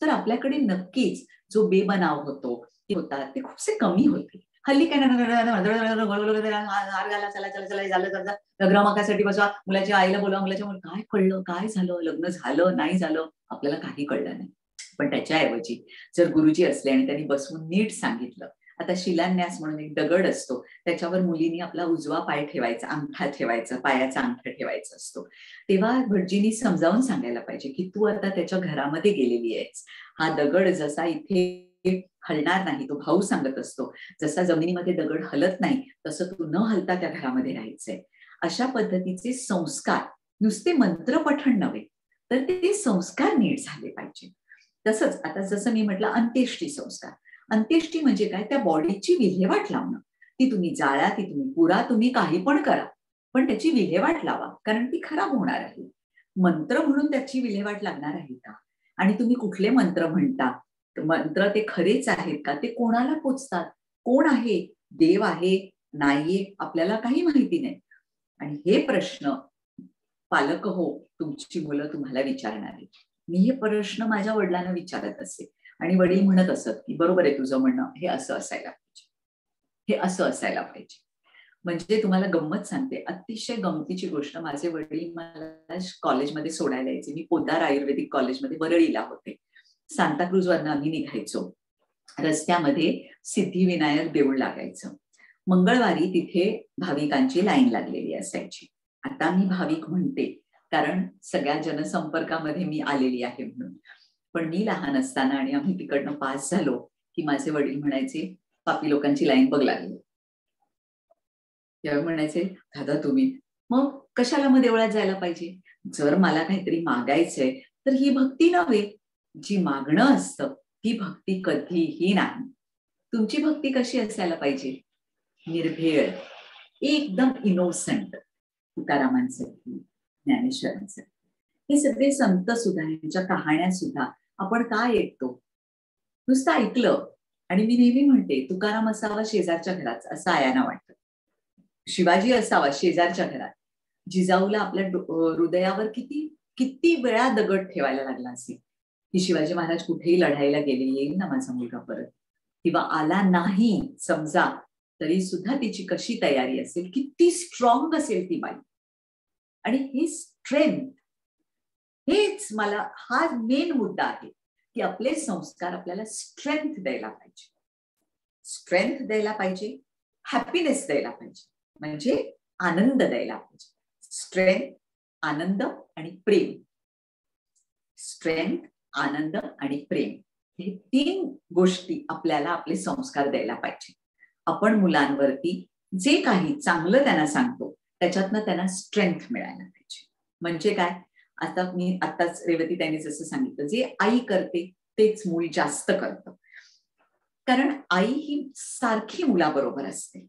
तर आपल्याकडे नक्कीच जो बेबनाव होता ते खूपसे कमी होते. हल्ली काय लग्नामाकासाठी बसवा, मुलाच्या आईला बोलवा, मुलाच्या काय कळलं, काय झालं, लग्न झालं नाही झालं, आपल्याला काही कळलं नाही. पण त्याच्याऐवजी जर गुरुजी असले आणि त्यांनी बसवून नीट सांगितलं, आता शिलान्यास म्हणून एक दगड असतो, त्याच्यावर मुलींनी आपला उजवा पाय ठेवायचा, अंगठा ठेवायचा, पायाचा अंगठा ठेवायचा असतो. तेव्हा भटजींनी समजावून सांगायला पाहिजे की तू आता त्याच्या घरामध्ये गेलेली आहेस, हा दगड जसा इथे हलणार नाही, तो भाऊ सांगत असतो, जसा जमिनीमध्ये दगड हलत नाही तसं तू न हलता त्या घरामध्ये राहायचंय. अशा पद्धतीचे संस्कार, नुसते मंत्र पठण नव्हे तर ते संस्कार नीट झाले पाहिजे. तसंच आता जसं मी म्हटलं अंत्येष्टी संस्कार, अंत्येष्टी म्हणजे काय, त्या बॉडीची विल्हेवाट लावणं. ती तुम्ही जाळा, ती तुम्ही पुरा, तुम्ही काही पण करा, पण त्याची विल्हेवाट लावा, कारण ती खराब होणार आहे. मंत्र म्हणून त्याची विल्हेवाट लागणार आहे का, आणि तुम्ही कुठले मंत्र म्हणता, मंत्र ते खरेच आहेत का, ते कोणाला पोचतात, कोण आहे, देव आहे नाहीये, आपल्याला काही माहिती नाही. आणि हे प्रश्न पालक हो तुमची मुलं तुम्हाला विचारणार आहे. मी हे प्रश्न माझ्या वडिलांना विचारत असे आणि वडील म्हणत असत की बरोबर आहे तुझं म्हणणं, हे असं असायला पाहिजे, हे असं असायला पाहिजे. म्हणजे तुम्हाला गंमत सांगते, अतिशय गमतीची गोष्ट, माझे वडील मला कॉलेजमध्ये सोडायला यायचे. मी पोद्दार आयुर्वेदिक कॉलेजमध्ये वरळीला होते. सांताक्रूजवरनं आम्ही निघायचो, रस्त्यामध्ये सिद्धिविनायक देऊळ लागायचं. मंगळवारी तिथे भाविकांची लाईन लागलेली असायची. आता मी भाविक म्हणते कारण सगळ्या जनसंपर्कामध्ये मी आलेली आहे म्हणून. पण मी लहान असताना आणि आम्ही तिकडनं पास झालो की माझे वडील म्हणायचे पापी लोकांची लाईन बघ लागली. त्यावेळी म्हणायचे दादा तुम्ही, मग कशाला मग देवळात जायला पाहिजे? जर मला काहीतरी मागायचंय तर ही भक्ती नव्हे. जी मागणं असतं ती भक्ती कधीही नाही. तुमची भक्ती कशी असायला पाहिजे? निर्भेळ, एकदम इनोसंट. तुकारामांसाठी, ज्ञानेश्वरांसाठी, हे सगळे संत सुद्धा, यांच्या कहाण्या सुद्धा आपण काय ऐकतो? नुसतं ऐकलं. आणि मी नेहमी म्हणते, तुकाराम असावा शेजारच्या घरात असं आयांना वाटतं. शिवाजी असावा शेजारच्या घरात. जिजाऊला आपल्या हृदयावर किती किती वेळा दगड ठेवायला लागला असेल की शिवाजी महाराज कुठेही लढायला गेले, येईल ना माझा मुलगा परत, किंवा आला नाही समजा तरी सुद्धा तिची कशी तयारी असेल, किती स्ट्रॉंग असेल ती बाई. आणि ही स्ट्रेंथ, हेच मला हा मेन मुद्दा आहे की आपले संस्कार आपल्याला स्ट्रेंथ द्यायला पाहिजे. स्ट्रेंथ द्यायला पाहिजे, हॅपीनेस द्यायला पाहिजे, म्हणजे आनंद द्यायला पाहिजे. स्ट्रेंथ, आनंद आणि प्रेम. स्ट्रेंथ, आनंद आणि प्रेम, हे 3 गोष्टी आपल्याला आपले संस्कार द्यायला पाहिजे. आपण मुलांवरती जे काही चांगलं त्यांना सांगतो त्याच्यातनं त्यांना स्ट्रेंथ मिळायला पाहिजे. म्हणजे काय? आता मी आताच रेवती त्यांनी जसं सांगितलं, जे आई करते तेच मूल जास्त करतं. कारण आई ही सारखी मुलाबरोबर असते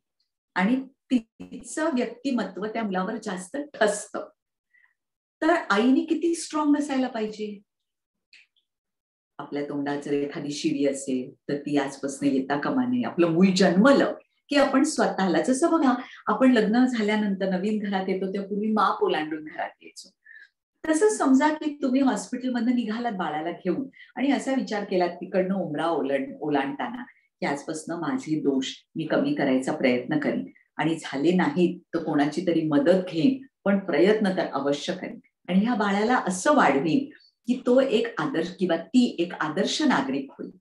आणि तिचं व्यक्तिमत्व त्या मुलावर जास्त ठसतं. तर आईने किती स्ट्रॉंग असायला पाहिजे? आपल्या तोंडात जर एखादी शिडी असेल तर ती आजपासून येता कामा नये. आपलं मूल जन्मलं की आपण स्वतःला, जसं बघा आपण लग्न झाल्यानंतर नवीन घरात येतो त्यापूर्वी माप ओलांडून घरात यायचो, तसं समजा की तुम्ही हॉस्पिटलमधनं निघालात बाळाला घेऊन आणि असा विचार केलात तिकडनं उमरा ओलांडताना की आजपासून माझे दोष मी कमी करायचा प्रयत्न करीन आणि झाले नाहीत तर कोणाची तरी मदत घेईन, पण प्रयत्न तर अवश्य करेन आणि ह्या बाळाला असं वाढवीन की तो एक आदर्श किंवा ती एक आदर्श नागरिक होईल.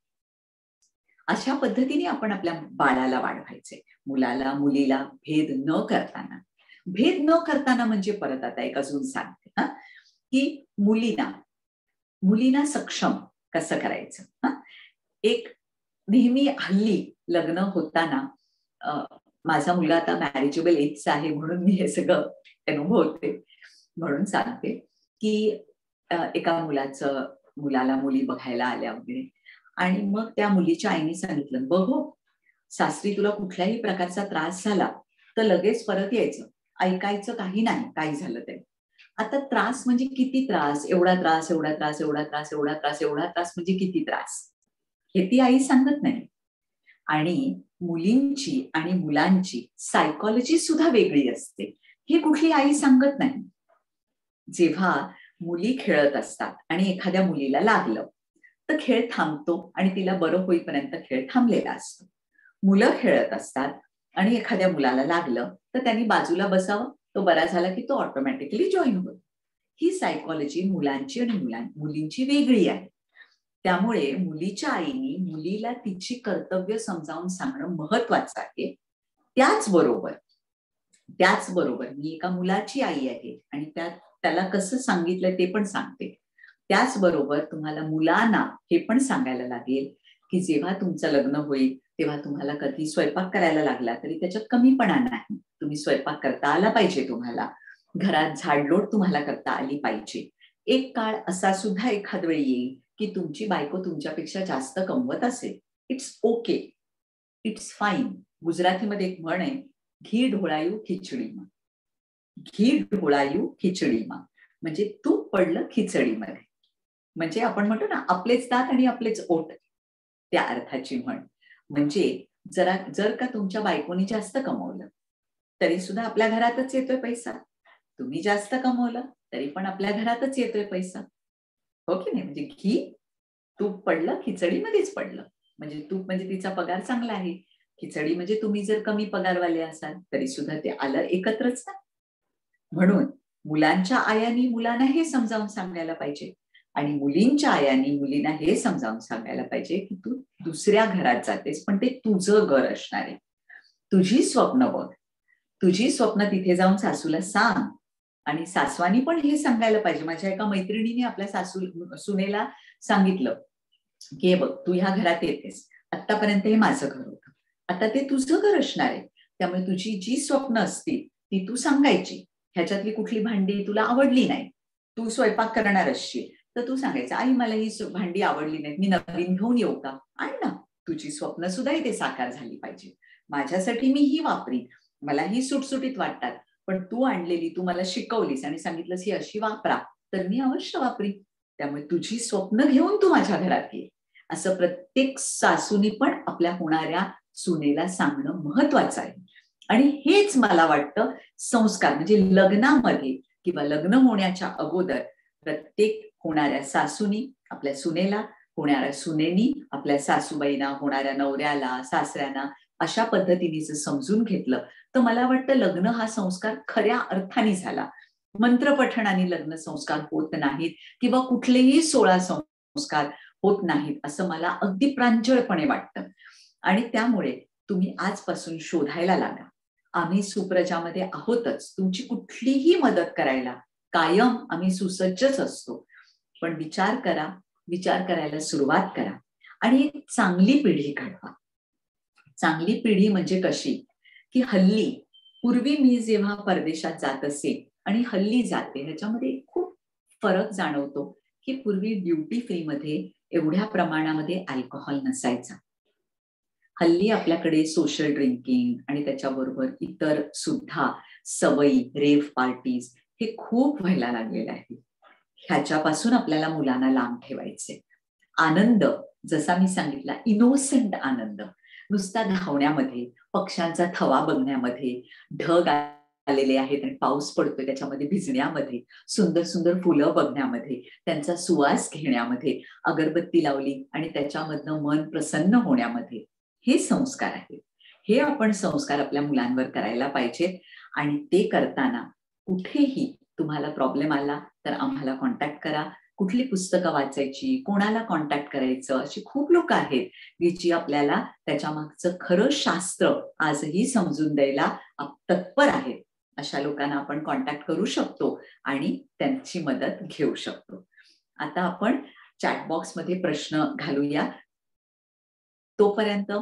अशा पद्धतीने आपण आपल्या बाळाला वाढवायचे. मुलाला मुलीला भेद न करताना. भेद न करताना म्हणजे परत आता एक अजून सांगते की मुलींना सक्षम कसं करायचं. एक नेहमी हल्ली लग्न होताना, माझा मुलगा आता मॅरेजेबल एजचा आहे म्हणून मी हे सगळं अनुभवते म्हणून सांगते की एका मुलाला मुली बघायला आल्या वगैरे आणि मग त्या मुलीच्या आईने सांगितलं, बघ सासरी तुला कुठल्याही प्रकारचा त्रास झाला तर लगेच परत यायचं, ऐकायचं काही नाही, काही झालं तरी. आता त्रास म्हणजे किती त्रास? एवढा त्रास, एवढा त्रास, एवढा त्रास, एवढा त्रास, एवढा त्रास म्हणजे किती त्रास, हे ती आई सांगत नाही. आणि मुलींची आणि मुलांची सायकॉलॉजी सुद्धा वेगळी असते, हे कुठली आई सांगत नाही. जेव्हा मुली खेळत असतात आणि एखाद्या मुलीला लागलं तर खेळ थांबतो आणि तिला बरं होईपर्यंत खेळ थांबलेला असतो. मुलं खेळत असतात आणि एखाद्या मुलाला लागलं तर त्यांनी बाजूला बसावं, तो बरा झाला की तो ऑटोमॅटिकली जॉईन होतो. ही सायकॉलॉजी मुलांची आणि मुलींची वेगळी आहे. त्यामुळे मुलीच्या आईनी मुलीला तिची कर्तव्य समजावून सांगणं महत्वाचं आहे. त्याचबरोबर मी एका मुलाची आई आहे आणि त्याला कसं सांगितलं ते पण सांगते. त्याचबरोबर तुम्हाला मुलांना हे पण सांगायला लागेल की जेव्हा तुमचं लग्न होईल तेव्हा तुम्हाला कधी स्वयंपाक करायला लागला तरी त्याच्यात कमीपणा नाही. तुम्ही स्वयंपाक करता आला पाहिजे, तुम्हाला घरात झाडलोट तुम्हाला करता आली पाहिजे. एक काळ असा सुद्धा एखाद वेळी येईल की तुमची बायको तुमच्यापेक्षा जास्त कमवत असेल. It's okay, it's fine. गुजरातीमध्ये एक म्हण आहे, घी ढोळायू खिचडीमा. घी ढोळायू खिचडीमा म्हणजे तूप पडलं खिचडीमध्ये. म्हणजे आपण म्हणतो ना, आपलेच दात आणि आपलेच ओठ, त्या अर्थाची म्हण. म्हणजे जर का तुमच्या बायकोनी जास्त कमवलं तरी सुद्धा आपल्या घरातच येतोय पैसा. तुम्ही जास्त कमवलं तरी पण आपल्या घरातच येतोय पैसा, हो की नाही? म्हणजे घी तूप पडलं खिचडीमध्येच पडलं. म्हणजे तूप म्हणजे तिचा पगार चांगला आहे, खिचडी म्हणजे तुम्ही जर कमी पगारवाले असाल तरी सुद्धा ते आलं एकत्रच ना. म्हणून मुलांच्या आयांनी मुलांना हे समजावून सांगायला पाहिजे आणि मुलींच्या आयांनी मुलींना हे समजावून सांगायला पाहिजे की तू दुसऱ्या घरात जातेस पण ते तुझं घर असणार आहे. तुझी स्वप्न बघ, तुझी स्वप्न तिथे जाऊन सासूला सांग. आणि सासवानी पण हे सांगायला पाहिजे. माझ्या एका मैत्रिणीने आपल्या सुनेला सांगितलं की हे बघ, तू ह्या घरात येतेस, आतापर्यंत हे माझं घर होतं, आता ते तुझं घर असणार आहे, त्यामुळे तुझी जी स्वप्न असतील ती तू सांगायची ह्याच्यातली कुठली भांडी तुला आवडली नाही, तू स्वयंपाक करणार असशील तर तू सांगायचं, आई मला ही भांडी आवडली नाही, मी नवीन घेऊन येऊ का? आण ना, तुझी स्वप्न सुद्धा इथे साकार झाली पाहिजे. माझ्यासाठी मी ही वापरी, मला ही सुटसुटीत वाटतात, पण तू आणलेली, तू मला शिकवलीस आणि सांगितलंस ही अशी वापरा, तर मी अवश्य वापरी. त्यामुळे तुझी स्वप्न घेऊन तू माझ्या घरात ये. असं प्रत्येक सासूनी पण आपल्या होणाऱ्या सुनेला सांगणं महत्वाचं आहे. आणि हेच मला वाटतं संस्कार म्हणजे लग्नामध्ये किंवा लग्न होण्याच्या अगोदर प्रत्येक होणाऱ्या सासूनी आपल्या सुनेला, होणाऱ्या सुनेनी आपल्या सासूबाईंना, होणाऱ्या नवऱ्याला, सासऱ्यांना अशा पद्धतीने जर समजून घेतलं तर मला वाटतं लग्न हा संस्कार खऱ्या अर्थाने झाला. मंत्रपठणाने लग्न संस्कार होत नाहीत किंवा कुठलेही 16 संस्कार होत नाहीत असं मला अगदी प्रांजळपणे वाटतं. आणि त्यामुळे तुम्ही आजपासून शोधायला लागा. आम्ही सुप्रजामध्ये आहोतच, तुमची कुठलीही मदत करायला कायम आम्ही सुसज्जच असतो. पण विचार करा, विचार करायला सुरुवात करा आणि एक चांगली पिढी घडवा. चांगली पिढी म्हणजे कशी की हल्ली, पूर्वी मी जेव्हा परदेशात जात असे आणि हल्ली जाते, ह्याच्यामध्ये खूप फरक जाणवतो की पूर्वी ड्युटी फ्री मध्ये एवढ्या प्रमाणामध्ये अल्कोहोल नसायचा. हल्ली आपल्याकडे सोशल ड्रिंकिंग आणि त्याच्याबरोबर इतर सुद्धा सवयी, रेव्ह पार्टीज हे खूप व्हायला लागलेले आहे. ह्याच्यापासून आपल्याला मुलांना लांब ठेवायचे. आनंद, जसा मी सांगितला, इनोसेंट आनंद, नुसता धावण्यामध्ये, पक्ष्यांचा थवा बघण्यामध्ये, ढग आलेले आहेत आणि पाऊस पडतोय त्याच्यामध्ये भिजण्यामध्ये, सुंदर सुंदर फुलं बघण्यामध्ये, त्यांचा सुवास घेण्यामध्ये, अगरबत्ती लावली आणि त्याच्यामधनं मन प्रसन्न होण्यामध्ये, हे संस्कार आहेत. हे आपण संस्कार आपल्या मुलांवर करायला पाहिजेत. आणि ते करताना कुठेही तुम्हाला प्रॉब्लेम आला तर आम्हाला कॉन्टॅक्ट करा. कुठली पुस्तकं वाचायची, कोणाला कॉन्टॅक्ट करायचं, अशी खूप लोक आहेत जी आपल्याला त्याच्या मागचं खरं शास्त्र आजही समजून द्यायला तत्पर आहेत. अशा लोकांना आपण कॉन्टॅक्ट करू शकतो आणि त्यांची मदत घेऊ शकतो. आता आपण चॅट बॉक्स मध्ये प्रश्न घालूया. तोपर्यंत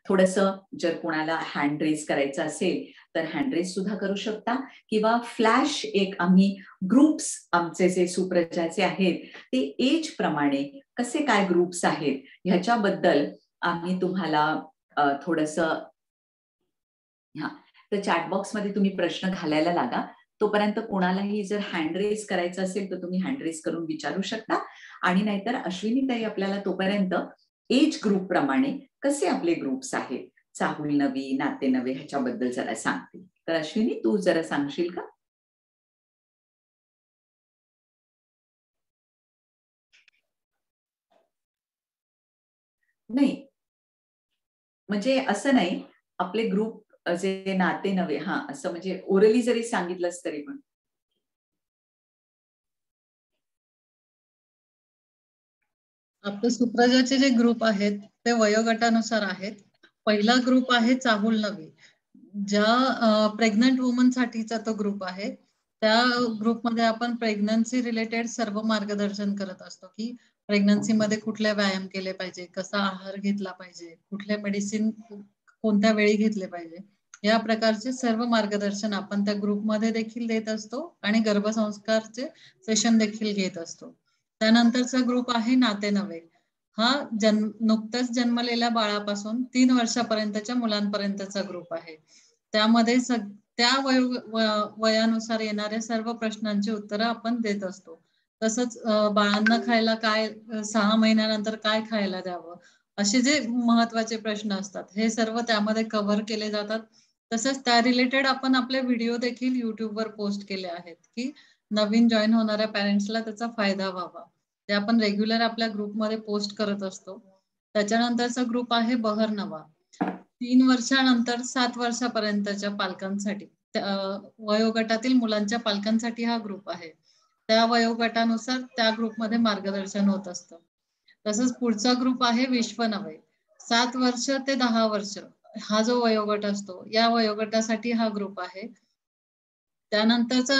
थोडंसं जर कोणाला हँड रेज करायचं असेल तर हँड रेज सुद्धा करू शकता, किंवा फ्लॅश एक आम्ही ग्रुप्स आमचे जे सुप्रजाचे आहेत ते एज प्रमाणे कसे काय ग्रुप्स आहेत ह्याच्याबद्दल आम्ही तुम्हाला थोडंसं तर चॅट बॉक्स मध्ये तुम्ही प्रश्न घालायला लागा. तोपर्यंत कोणालाही जर हँड रेज करायचं असेल तर तुम्ही हँड रेज करून विचारू शकता. आणि नाहीतर अश्विनी ताई आपल्याला तोपर्यंत एज ग्रुप प्रमाणे कसे आपले ग्रुप्स आहेत, चाहूल नवी, नाते नवे, ह्याच्याबद्दल जरा सांगतील. तर अश्विनी तू जरा सांगशील का? नाही म्हणजे असं नाही, आपले ग्रुप जे नाते नवे, हा असं म्हणजे ओरली जरी सांगितलंस तरी पण. आपले सुप्रजाचे जे ग्रुप आहेत ते वयोगटानुसार आहेत. पहिला ग्रुप आहे चाहूल नवी, ज्या प्रेग्नंट वुमन साठीचा तो ग्रुप आहे. त्या ग्रुपमध्ये आपण प्रेग्नन्सी रिलेटेड सर्व मार्गदर्शन करत असतो की प्रेग्नन्सी मध्ये कुठले व्यायाम केले पाहिजे, कसा आहार घेतला पाहिजे, कुठले मेडिसिन कोणत्या वेळी घेतले पाहिजे, या प्रकारचे सर्व मार्गदर्शन आपण त्या ग्रुपमध्ये देखील देत असतो आणि गर्भसंस्कारचे सेशन देखील घेत असतो. त्यानंतरचा ग्रुप आहे नाते नवे. हा नुकत्याच जन्मलेल्या बाळापासून 3 वर्षापर्यंतच्या मुलांपर्यंतचा ग्रुप आहे. त्यामध्ये त्या वयानुसार येणाऱ्या सर्व प्रश्नांची उत्तरं आपण देत असतो. तसंच बाळांना खायला काय, 6 महिन्यानंतर काय खायला द्यावं, असे जे महत्वाचे प्रश्न असतात हे सर्व त्यामध्ये कव्हर केले जातात. तसंच त्या रिलेटेड आपण आपले व्हिडिओ देखील युट्यूबवर पोस्ट केले आहेत की नवीन जॉईन होणाऱ्या पॅरेंट्सला त्याचा फायदा व्हावा. ते आपण रेग्युलर आपल्या ग्रुपमध्ये पोस्ट करत असतो. त्याच्यानंतरचा ग्रुप आहे बहरनवा. 3 वर्षानंतर 7 वर्षापर्यंतच्या पालकांसाठी, वयोगटातील मुलांच्या पालकांसाठी हा ग्रुप आहे. त्या वयोगटानुसार त्या ग्रुपमध्ये मार्गदर्शन होत असतं. तसंच पुढचा ग्रुप आहे विश्वनवे. 7 वर्ष ते 10 वर्ष हा जो वयोगट असतो, या वयोगटासाठी हा ग्रुप आहे. त्यानंतरचा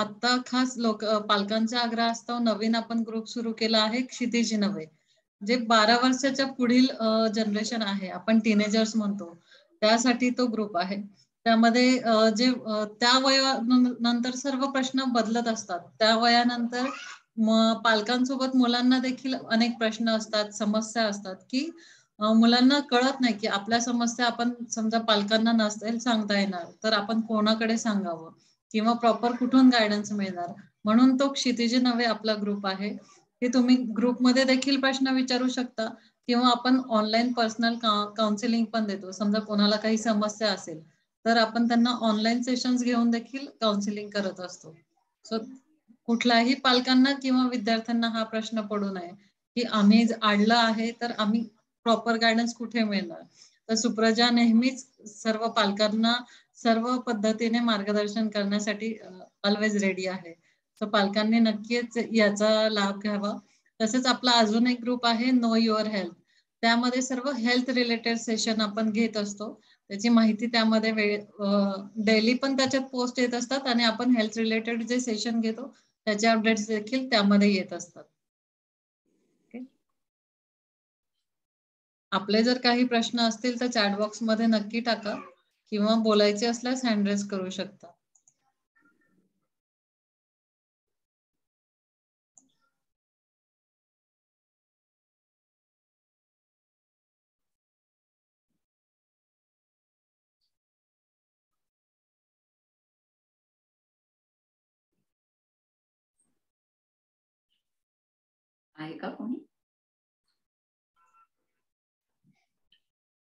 आता खास पालकांचा आग्रह असतो, नवीन आपण ग्रुप सुरू केला आहे क्षितिज नवे, जे 12 वर्षाच्या पुढील जनरेशन आहे, आपण टीनेजर्स म्हणतो, त्यासाठी तो ग्रुप आहे. त्यामध्ये जे त्या वयानंतर सर्व प्रश्न बदलत असतात. त्या वयानंतर पालकांसोबत मुलांना देखील अनेक प्रश्न असतात, समस्या असतात, की मुलांना कळत नाही की आपल्या समस्या आपण समजा पालकांना नसेल सांगता येणार तर आपण कोणाकडे सांगावं किंवा प्रॉपर कुठून गायडन्स मिळणार. म्हणून तो क्षितिजी नव्हे आपला ग्रुप आहे, की तुम्ही ग्रुपमध्ये देखील प्रश्न विचारू शकता किंवा आपण ऑनलाईन पर्सनल काउन्सिलिंग पण देतो. समजा कोणाला काही समस्या असेल तर आपण त्यांना ऑनलाईन सेशन्स घेऊन देखील काउन्सिलिंग करत असतो. सो कुठल्याही पालकांना किंवा विद्यार्थ्यांना हा प्रश्न पडू नये की आम्ही आणलं आहे तर आम्ही प्रॉपर गायडन्स कुठे मिळणार. तर सुप्रजा नेहमीच सर्व पालकांना सर्व पद्धतीने मार्गदर्शन करण्यासाठी ऑलवेज रेडी आहे. तर पालकांनी नक्कीच याचा लाभ घ्यावा. तसेच आपला अजून एक ग्रुप आहे नो युअर हेल्थ. त्यामध्ये सर्व हेल्थ रिलेटेड सेशन आपण घेत असतो. त्याची माहिती त्यामध्ये डेली पण त्याच्यात पोस्ट येत असतात आणि आपण हेल्थ रिलेटेड जे सेशन घेतो त्याचे अपडेट्स देखील त्यामध्ये येत असतात. आपले जर काही प्रश्न असतील तर चॅट बॉक्स मध्ये नक्की टाका किंवा बोलायचे असल्यास हँड रेज करू शकता. आहे का कोणी?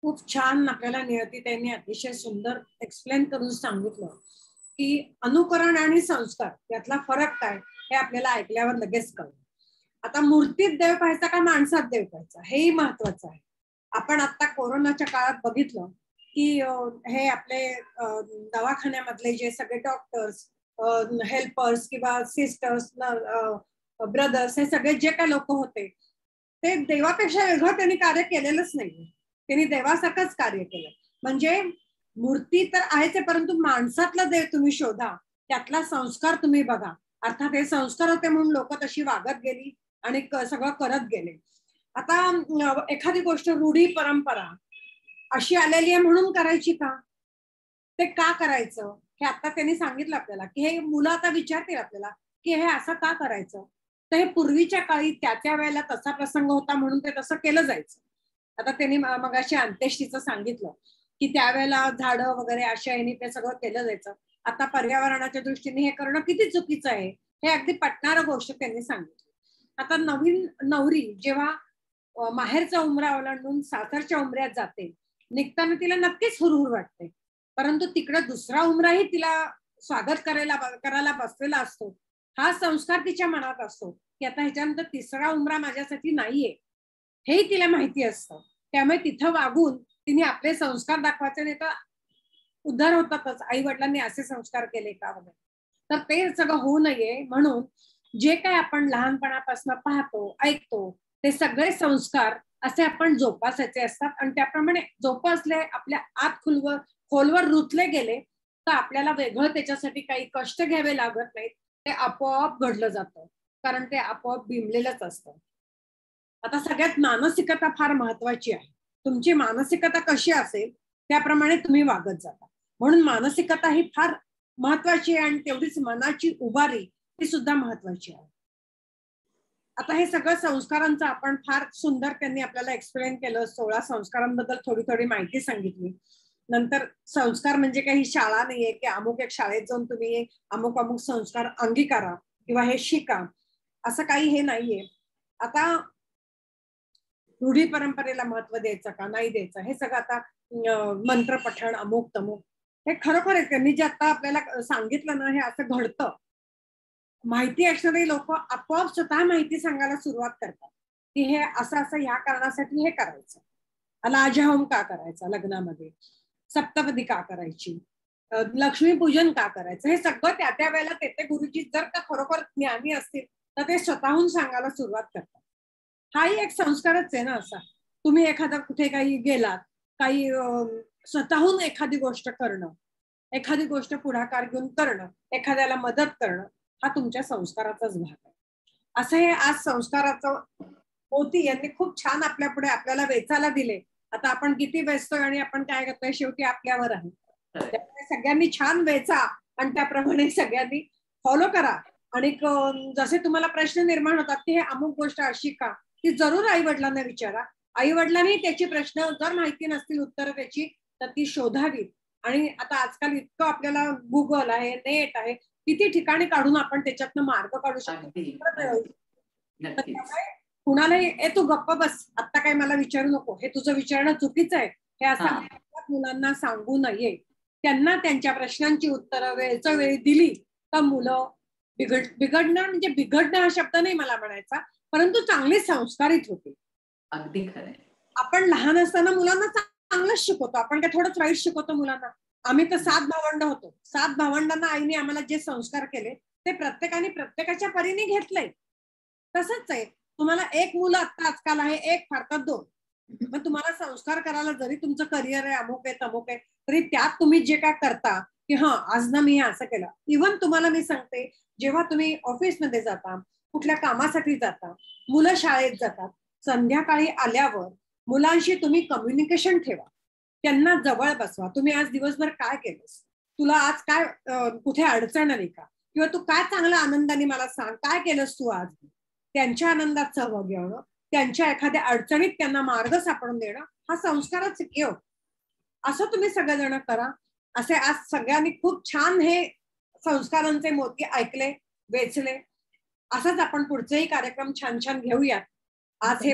खूप छान आपल्याला नियती त्यांनी अतिशय सुंदर एक्सप्लेन करून सांगितलं की अनुकरण आणि संस्कार यातला फरक काय हे आपल्याला ऐकल्यावर लगेच कळलं. आता मूर्तीत देव पाहायचा का माणसात देव पाहायचा हेही महत्वाचं आहे. आपण आता कोरोनाच्या काळात बघितलं की हे आपले दवाखान्यामधले जे सगळे डॉक्टर्स, हेल्पर्स किंवा सिस्टर्स, ब्रदर्स, हे सगळे जे काही लोक होते ते देवापेक्षा वेगळं त्यांनी कार्य केलेलंच नाही. त्यांनी देवासारखंच कार्य केलं. म्हणजे मूर्ती तर आहेच आहे, परंतु माणसातला देव तुम्ही शोधा, त्यातला संस्कार तुम्ही बघा. अर्थात हे संस्कार होते म्हणून लोक तशी वागत गेली आणि सगळं करत गेले. आता एखादी गोष्ट रूढी परंपरा अशी आलेली आहे म्हणून करायची का, ते का करायचं हे आता त्यांनी सांगितलं आपल्याला. की हे मुलं आता विचारतील आपल्याला की हे असं का करायचं. तर हे पूर्वीच्या काळी त्या वेळेला तसा प्रसंग होता म्हणून ते तसं केलं जायचं. आता त्यांनी मगाशी अंत्येष्टीचं सांगितलं की त्यावेळेला झाडं वगैरे अशा ह्यानी ते सगळं केलं जायचं. आता पर्यावरणाच्या दृष्टीने हे करणं किती चुकीचं आहे हे अगदी पटणारं गोष्ट त्यांनी सांगितली. आता नवीन नवरी जेव्हा माहेरचा उमरा ओलांडून सासरच्या उमऱ्यात जाते, निघताना तिला नक्कीच हुरहुर वाटते, परंतु तिकडं दुसरा उमराही तिला स्वागत करायला बसलेला असतो. हा संस्कार तिच्या मनात असतो की आता ह्याच्यानंतर तिसरा उमरा माझ्यासाठी नाहीये हेही तिला माहिती असतं. त्यामुळे तिथं वागून तिने आपले संस्कार दाखवायचे, नाही तर उद्धार होतातच. आई वडिलांनी असे संस्कार केले का वगैरे. तर ते सगळं होऊ नये म्हणून जे काय आपण लहानपणापासून पाहतो ऐकतो ते सगळे संस्कार असे आपण जोपासायचे असतात. आणि त्याप्रमाणे जोपासले आपल्या आत खोलवर रुतले गेले तर आपल्याला वेगळं त्याच्यासाठी काही कष्ट घ्यावे लागत नाहीत. ते आपोआप घडलं जातं, कारण ते आपोआप बिंबलेलंच असतं. आता सगळ्यात मानसिकता फार महत्वाची आहे. तुमची मानसिकता कशी असेल त्याप्रमाणे तुम्ही वागत जाता. म्हणून मानसिकता ही फार महत्वाची आहे आणि तेवढीच मनाची उभारी ती सुद्धा महत्वाची आहे. आता हे सगळं संस्कारांचं आपण फार सुंदर त्यांनी आपल्याला एक्सप्लेन केलं. 16 संस्कारांबद्दल थोडी माहिती सांगितली. नंतर संस्कार म्हणजे काही शाळा नाहीये की अमुक एक शाळेत जाऊन तुम्ही अमुक संस्कार अंगीकारा किंवा हे शिका, असं काही हे नाहीये. आता रूढी परंपरेला महत्व द्यायचं का नाही द्यायचं हे सगळं आता मंत्र पठण अमुक तमुक हे खरोखर आहे. त्यांनी जे आता आपल्याला सांगितलं ना हे असं घडतं. माहिती असणारे लोक आपोआप स्वतः माहिती सांगायला सुरुवात करतात की हे असं ह्या कारणासाठी हे करायचं. लाजहोम का करायचा लग्नामध्ये, सप्तपदी का करायची, लक्ष्मीपूजन का करायचं, हे सगळं त्या वेळेला ते गुरुजी जर का खरोखर ज्ञानी असतील तर ते स्वतःहून सांगायला सुरुवात करतात. हाही एक संस्कारच आहे ना असा. तुम्ही एखादा कुठे काही गेलात, काही स्वतःहून एखादी गोष्ट करणं, एखादी गोष्ट पुढाकार घेऊन करणं, एखाद्याला मदत करणं हा तुमच्या संस्काराचाच भाग आहे. असं हे आज संस्काराचं मोती यांनी खूप छान आपल्या पुढे आपल्याला वेचायला दिले. आता आपण किती वेचतोय आणि आपण काय करतोय शेवटी आपल्यावर आहे. त्यामुळे सगळ्यांनी छान वेचा आणि त्याप्रमाणे सगळ्यांनी फॉलो करा. आणि जसे तुम्हाला प्रश्न निर्माण होतात की हे अमुक गोष्ट अशी का, ती जरूर आई वडिलांना विचारा. आई वडिलांनी त्याची प्रश्न जर माहिती नसतील उत्तर त्याची तर ती शोधावीत. आणि आता आजकाल इतकं आपल्याला गुगल आहे, नेट आहे, किती ठिकाणी काढून आपण त्याच्यातनं मार्ग काढू शकतो. त्यामुळे कुणालाही ए तू गप्प बस, आता काही मला विचारू नको, हे तुझं विचारणं चुकीचं आहे, हे असं मुलांना सांगू नये. त्यांना त्यांच्या प्रश्नांची उत्तरं वेळच्या वेळी दिली तर मुलं बिघडणं म्हणजे बिघडणं हा शब्द नाही मला म्हणायचा, परंतु चांगले संस्कारित होते. अगदी खरंय. आपण लहान असताना मुलांना चांगलंच शिकवतो, आपण काय थोडंच वाईट शिकवतो मुलांना. आम्ही तर 7 भावंड होतो. 7 भावंडांना आईने आम्हाला जे संस्कार केले ते प्रत्येकाने प्रत्येकाच्या परीने घेतलंय. तसंच आहे, तुम्हाला एक मुलं आता आजकाल आहे, एक फार तर 2. मग तुम्हाला संस्कार करायला जरी तुमचं करिअर आहे, अमुक आहे तमुक आहे, तरी त्यात तुम्ही जे काय करता की हा आज ना मी असं केलं. इव्हन तुम्हाला मी सांगते, जेव्हा तुम्ही ऑफिसमध्ये जाता, कुठल्या कामासाठी जाता, मुलं शाळेत जातात, संध्याकाळी आल्यावर मुलांशी तुम्ही कम्युनिकेशन ठेवा. त्यांना जवळ बसवा. तुम्ही आज दिवसभर काय केलंस, तुला आज काय कुठे अडचण आली का, किंवा तू काय चांगला आनंदाने मला सांग, काय केलंस तू आज. त्यांच्या आनंदात सहभाग घेणं, त्यांच्या एखाद्या अडचणीत त्यांना मार्ग सापडून देणं हा संस्कारच आहे. असं तुम्ही सगळेजण करा. असे आज सगळ्यांनी खूप छान हे संस्कारांचे मोती ऐकले, वेचले. असंच आपण पुढचेही कार्यक्रम छान छान घेऊयात. आज हे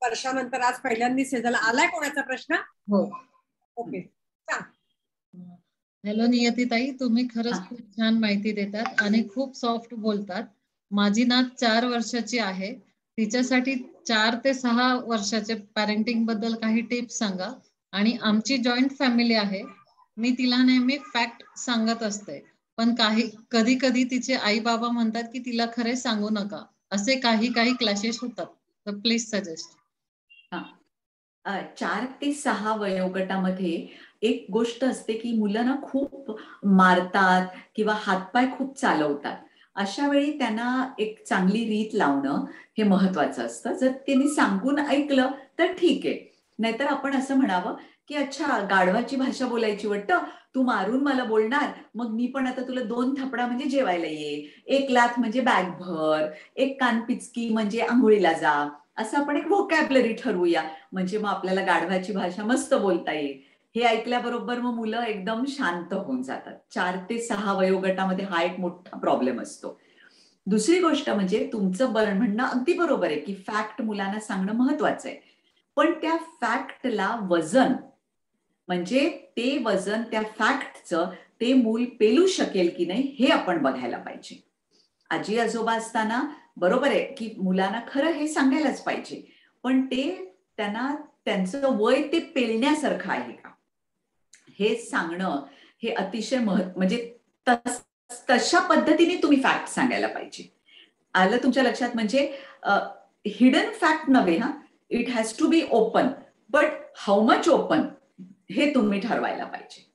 वर्षानंतर आज पहिल्यांदाच हे झालं. आलाय कोणाचा प्रश्न? हो, ओके, सांग. हॅलो नियतीताई, तुम्ही खरंच खूप छान माहिती देतात आणि खूप सॉफ्ट बोलतात. माझी नात 4 वर्षाची आहे. तिच्यासाठी 4 ते 6 वर्षाचे पॅरेंटिंग बद्दल काही टिप्स सांगा. आणि आमची जॉईंट फॅमिली आहे. मी तिला नेहमी फॅक्ट सांगत असते, पण कधी कधी तिचे आई बाबा म्हणतात की तिला खरे सांगू नका. असे काही क्लॅशेस होतात, तर प्लीज सजेस्ट. 4 ते 6 वयोगटामध्ये एक गोष्ट असते की मुलं ना खूप मारतात किंवा हातपाय खूप चालवतात. अशा वेळी त्यांना एक चांगली रीत लावणं हे महत्वाचं असतं. जर त्यांनी सांगून ऐकलं तर ठीक आहे, नाहीतर आपण असं म्हणावं की अच्छा गाढवाची भाषा बोलायची वाटतं, तू मारून मला बोलणार, मग मी पण आता तुला 2 थपडा म्हणजे जेवायला ये, 1 लाथ म्हणजे बॅग भर, 1 कानपिचकी म्हणजे आंघोळीला जा, असं आपण एक व्होकॅब्युलरी ठरवूया. म्हणजे मग आपल्याला गाढवाची भाषा मस्त बोलता येईल. हे ऐकल्याबरोबर मग मुलं एकदम शांत होऊन जातात. 4 ते 6 वयोगटामध्ये हा एक मोठा प्रॉब्लेम असतो. दुसरी गोष्ट म्हणजे तुमचं म्हणणं अगदी बरोबर आहे की फॅक्ट मुलांना सांगणं महत्वाचं आहे, पण त्या फॅक्टला वजन, म्हणजे ते वजन त्या फॅक्टचं ते मूल पेलू शकेल की नाही हे आपण बघायला पाहिजे. आजी आजोबा असताना बरोबर आहे की मुलांना खरं हे सांगायलाच पाहिजे, पण ते त्यांना त्यांचं वय ते पेलण्यासारखं आहे का हे सांगणं हे अतिशय म्हणजे तशा पद्धतीने तुम्ही फॅक्ट सांगायला पाहिजे. आलं तुमच्या लक्षात? म्हणजे हिडन फॅक्ट नव्हे, हा, it has to be open, but how much open हे तुम्ही ठरवायला पाहिजे.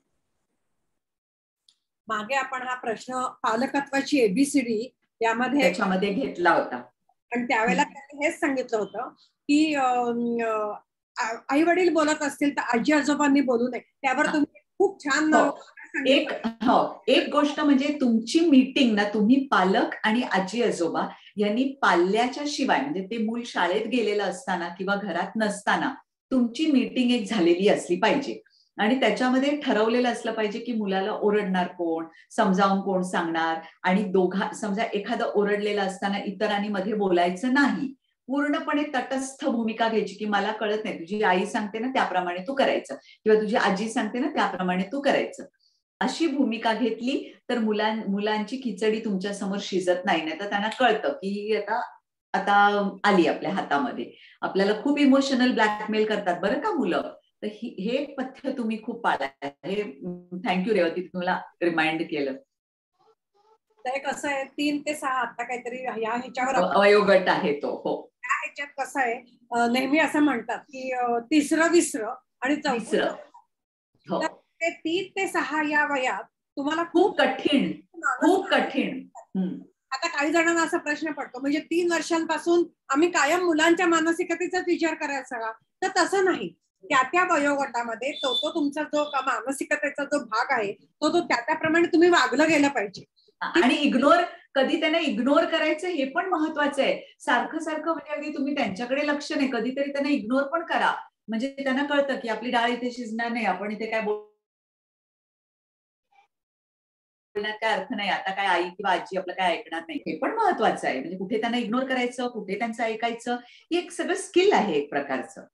मागे आपण हा प्रश्न पालकत्वाची एबीसीडी त्याच्यामध्ये घेतला होता आणि त्यावेळेला त्यांनी हेच सांगितलं होतं की आई वडील बोलत असतील तर आजी आजोबांनी बोलू नये. त्यावर तुम्ही खूप छान एक गोष्ट म्हणजे तुमची मीटिंग ना, तुम्ही पालक आणि आजी आजोबा यांनी पाल्याच्या शिवाय, म्हणजे ते मूल शाळेत गेलेलं असताना किंवा घरात नसताना तुमची मीटिंग एक झालेली असली पाहिजे. आणि त्याच्यामध्ये ठरवलेलं असलं पाहिजे की मुलाला ओरडणार कोण, समजावून कोण सांगणार, आणि समजा एखादं ओरडलेलं असताना इतरांनी मध्ये बोलायचं नाही, पूर्णपणे तटस्थ भूमिका घ्यायची की मला कळत नाही, तुझी आई सांगते ना त्याप्रमाणे तू करायचं, किंवा तुझी आजी सांगते ना त्याप्रमाणे तू करायचं. अशी भूमिका घेतली तर मुलांची खिचडी तुमच्या समोर शिजत नाही. तर त्यांना कळतं की आता आली आपल्या हातामध्ये, आपल्याला खूप इमोशनल ब्लॅकमेल करतात बरं का मुलं. तर हे पथ्य तुम्ही खूप पाळाय. हे थँक्यू रेवती, तुम्हाला रिमाइंड केलं. कसं आहे 3 ते 6 आता काहीतरी ह्या ह्याच्यावर वयोगट आहे तो. हो, त्या ह्याच्यात कसं आहे नेहमी असं म्हणतात की 3रं 20रं आणि 4थं. हो, ते 3 ते 6 या वयात तुम्हाला खूप कठीण. आता काही जणांना असा प्रश्न पडतो, म्हणजे 3 वर्षांपासून आम्ही कायम मुलांच्या मानसिकतेचाच विचार करायचा का? तर तसं नाही. त्या वयोगटामध्ये तो तुमचा जो मानसिकतेचा जो भाग आहे तो त्याप्रमाणे तुम्ही वागलं गेलं पाहिजे. आणि कधी त्यांना इग्नोर करायचं हे पण महत्वाचं आहे. सारखं म्हणजे अगदी तुम्ही त्यांच्याकडे लक्ष नाही, कधीतरी त्यांना इग्नोर पण करा, म्हणजे त्यांना कळतं की आपली डाळ इथे शिजणार नाही, आपण इथे काय बोलण्यात काय अर्थ नाही, आता काय आई किंवा आजी आपलं काय ऐकणार नाही, हे पण महत्वाचं आहे. म्हणजे कुठे त्यांना इग्नोर करायचं, कुठे त्यांचं ऐकायचं, हे एक सगळं स्किल आहे एक प्रकारचं.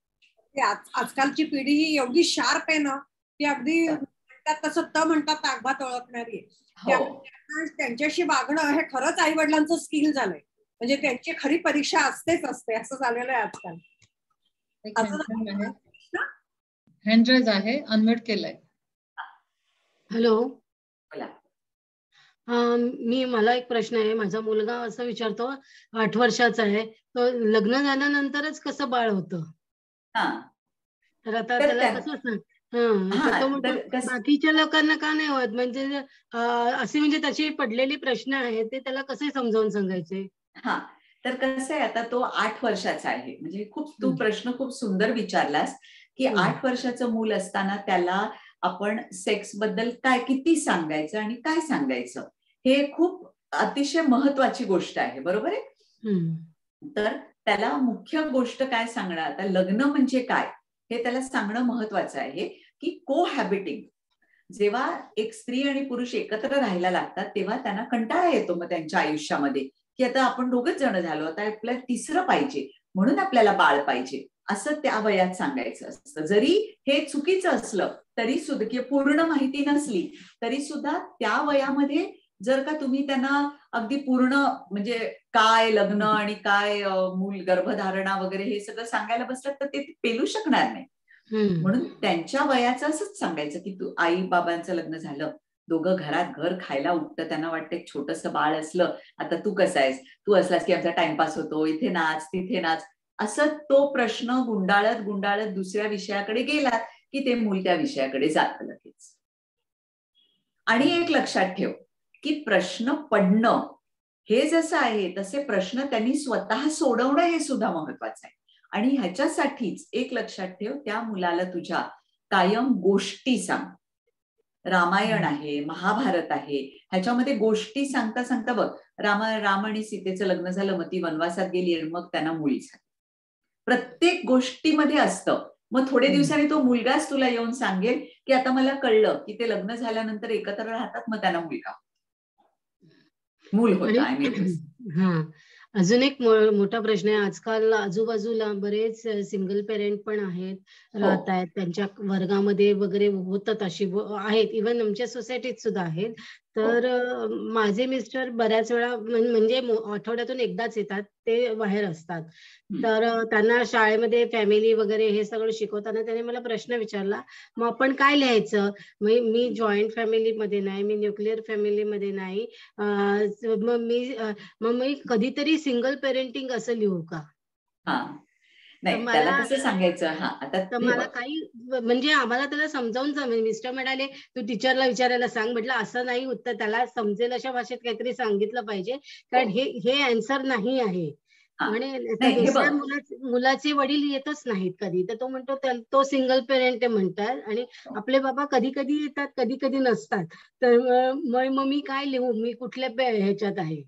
आजकालची पिढी ही एवढी शार्प आहे ना की अगदी म्हणतात तसं म्हणतात ताकभात ओळखणारी आहे. त्यांच्याशी वागणं हे खरंच आई वडिलांचं स्किल झालंय. म्हणजे त्यांची खरी परीक्षा असते असं झालेलं आहे आजकाल. हँड आहे, अनम्यूट केलंय. हॅलो, मला एक प्रश्न आहे. माझा मुलगा असं विचारतो, 8 वर्षाचा आहे, तो लग्न झाल्यानंतरच कसं बाळ होतं, तर आता त्याला कसं बाकीच्या लोकांना का नाही होत, म्हणजे असे म्हणजे त्याचे पडलेले प्रश्न आहेत ते त्याला कसे समजावून सांगायचे? तर कसं आहे, आता तो 8 वर्षाचा आहे, म्हणजे तू प्रश्न खूप सुंदर विचारलास की 8 वर्षाचं मूल असताना त्याला आपण सेक्स बद्दल किती सांगायचं आणि काय सांगायचं, हे खूप अतिशय महत्वाची गोष्ट आहे, बरोबर आहे. तर त्याला मुख्य गोष्ट काय सांगणार, आता लग्न म्हणजे काय हे त्याला सांगणं महत्वाचं आहे की कोहॅबिटिंग, जेव्हा एक स्त्री आणि पुरुष एकत्र राहायला लागतात तेव्हा त्यांना कंटाळा येतो मग त्यांच्या आयुष्यामध्ये की आता आपण दोघच जण झालो, आता आपल्याला तिसरं पाहिजे, म्हणून आपल्याला बाळ पाहिजे, असं त्या वयात सांगायचं असतं. जरी हे चुकीचं असलं तरी सुद्धा किंवा पूर्ण माहिती नसली तरी सुद्धा त्या वयामध्ये जर का तुम्ही त्यांना अगदी पूर्ण म्हणजे काय लग्न आणि काय मूल गर्भधारणा वगैरे हे सगळं सांगायला बसलं तर ते पेलू शकणार नाही. म्हणून त्यांच्या वयाचं असंच सांगायचं की तू आई बाबांचं लग्न झालं, दोघं घरात घर खायला उठतं, त्यांना वाटतं एक छोटंसं बाळ असलं, आता तू कसं आहेस, तू असलास की आमचा टाइमपास होतो, इथे नाच तिथे नाच, असं तो प्रश्न गुंडाळत दुसऱ्या विषयाकडे गेला की ते मूल त्या विषयाकडे जातं लगेच. आणि एक लक्षात ठेव की प्रश्न पडणं हे जसं आहे तसे प्रश्न त्यांनी स्वतः सोडवणं हे सुद्धा महत्वाचं आहे. आणि ह्याच्यासाठीच एक लक्षात ठेव, त्या मुलाला तुझ्या कायम गोष्टी सांग. रामायण आहे, महाभारत आहे, ह्याच्यामध्ये गोष्टी सांगता सांगता बघ, राम आणि सीतेचं लग्न झालं, मग ती वनवासात गेली आणि मग त्यांना मुली झाली. प्रत्येक गोष्टीमध्ये असतं. मग थोडे दिवसांनी तो मुलगाच तुला येऊन सांगेल की आता मला कळलं की ते लग्न झाल्यानंतर एकत्र राहतात, मग त्यांना मूल होतं. अजून एक मोठा प्रश्न आहे. आजकाल आजूबाजूला बरेच सिंगल पेरेंट पण राहत आहेत, त्यांच्या वर्गामध्ये वगैरे होतात अशी आहेत, इव्हन आमच्या सोसायटीत सुद्धा आहेत. तर माझे मिस्टर बऱ्याच वेळा म्हणजे आठवड्यातून एकदाच येतात, ते बाहेर असतात. तर त्यांना शाळेमध्ये फॅमिली वगैरे हे सगळं शिकवताना त्याने मला प्रश्न विचारला, मग आपण काय लिहायचं? मी जॉईंट फॅमिलीमध्ये नाही, मी न्यूक्लिअर फॅमिलीमध्ये नाही, मग मी कधीतरी सिंगल पेरेंटिंग असं लिहू का? मला कसं सांगायचं, मला काही म्हणजे आम्हाला त्याला समजावून मिस्टर म्हणाले तू टीचरला विचारायला सांग. म्हटलं असं नाही, उत्तर त्याला समजेल अशा भाषेत काहीतरी सांगितलं पाहिजे, कारण हे आन्सर नाही आहे. आणि दुसऱ्या मुलाचे वडील येतच नाहीत कधी, तर तो म्हणतो तो सिंगल पेरेंट म्हणतात आणि आपले बाबा कधी कधी येतात, कधी कधी नसतात. तर मग मी काय लिहू, मी कुठल्या ह्याच्यात आहे?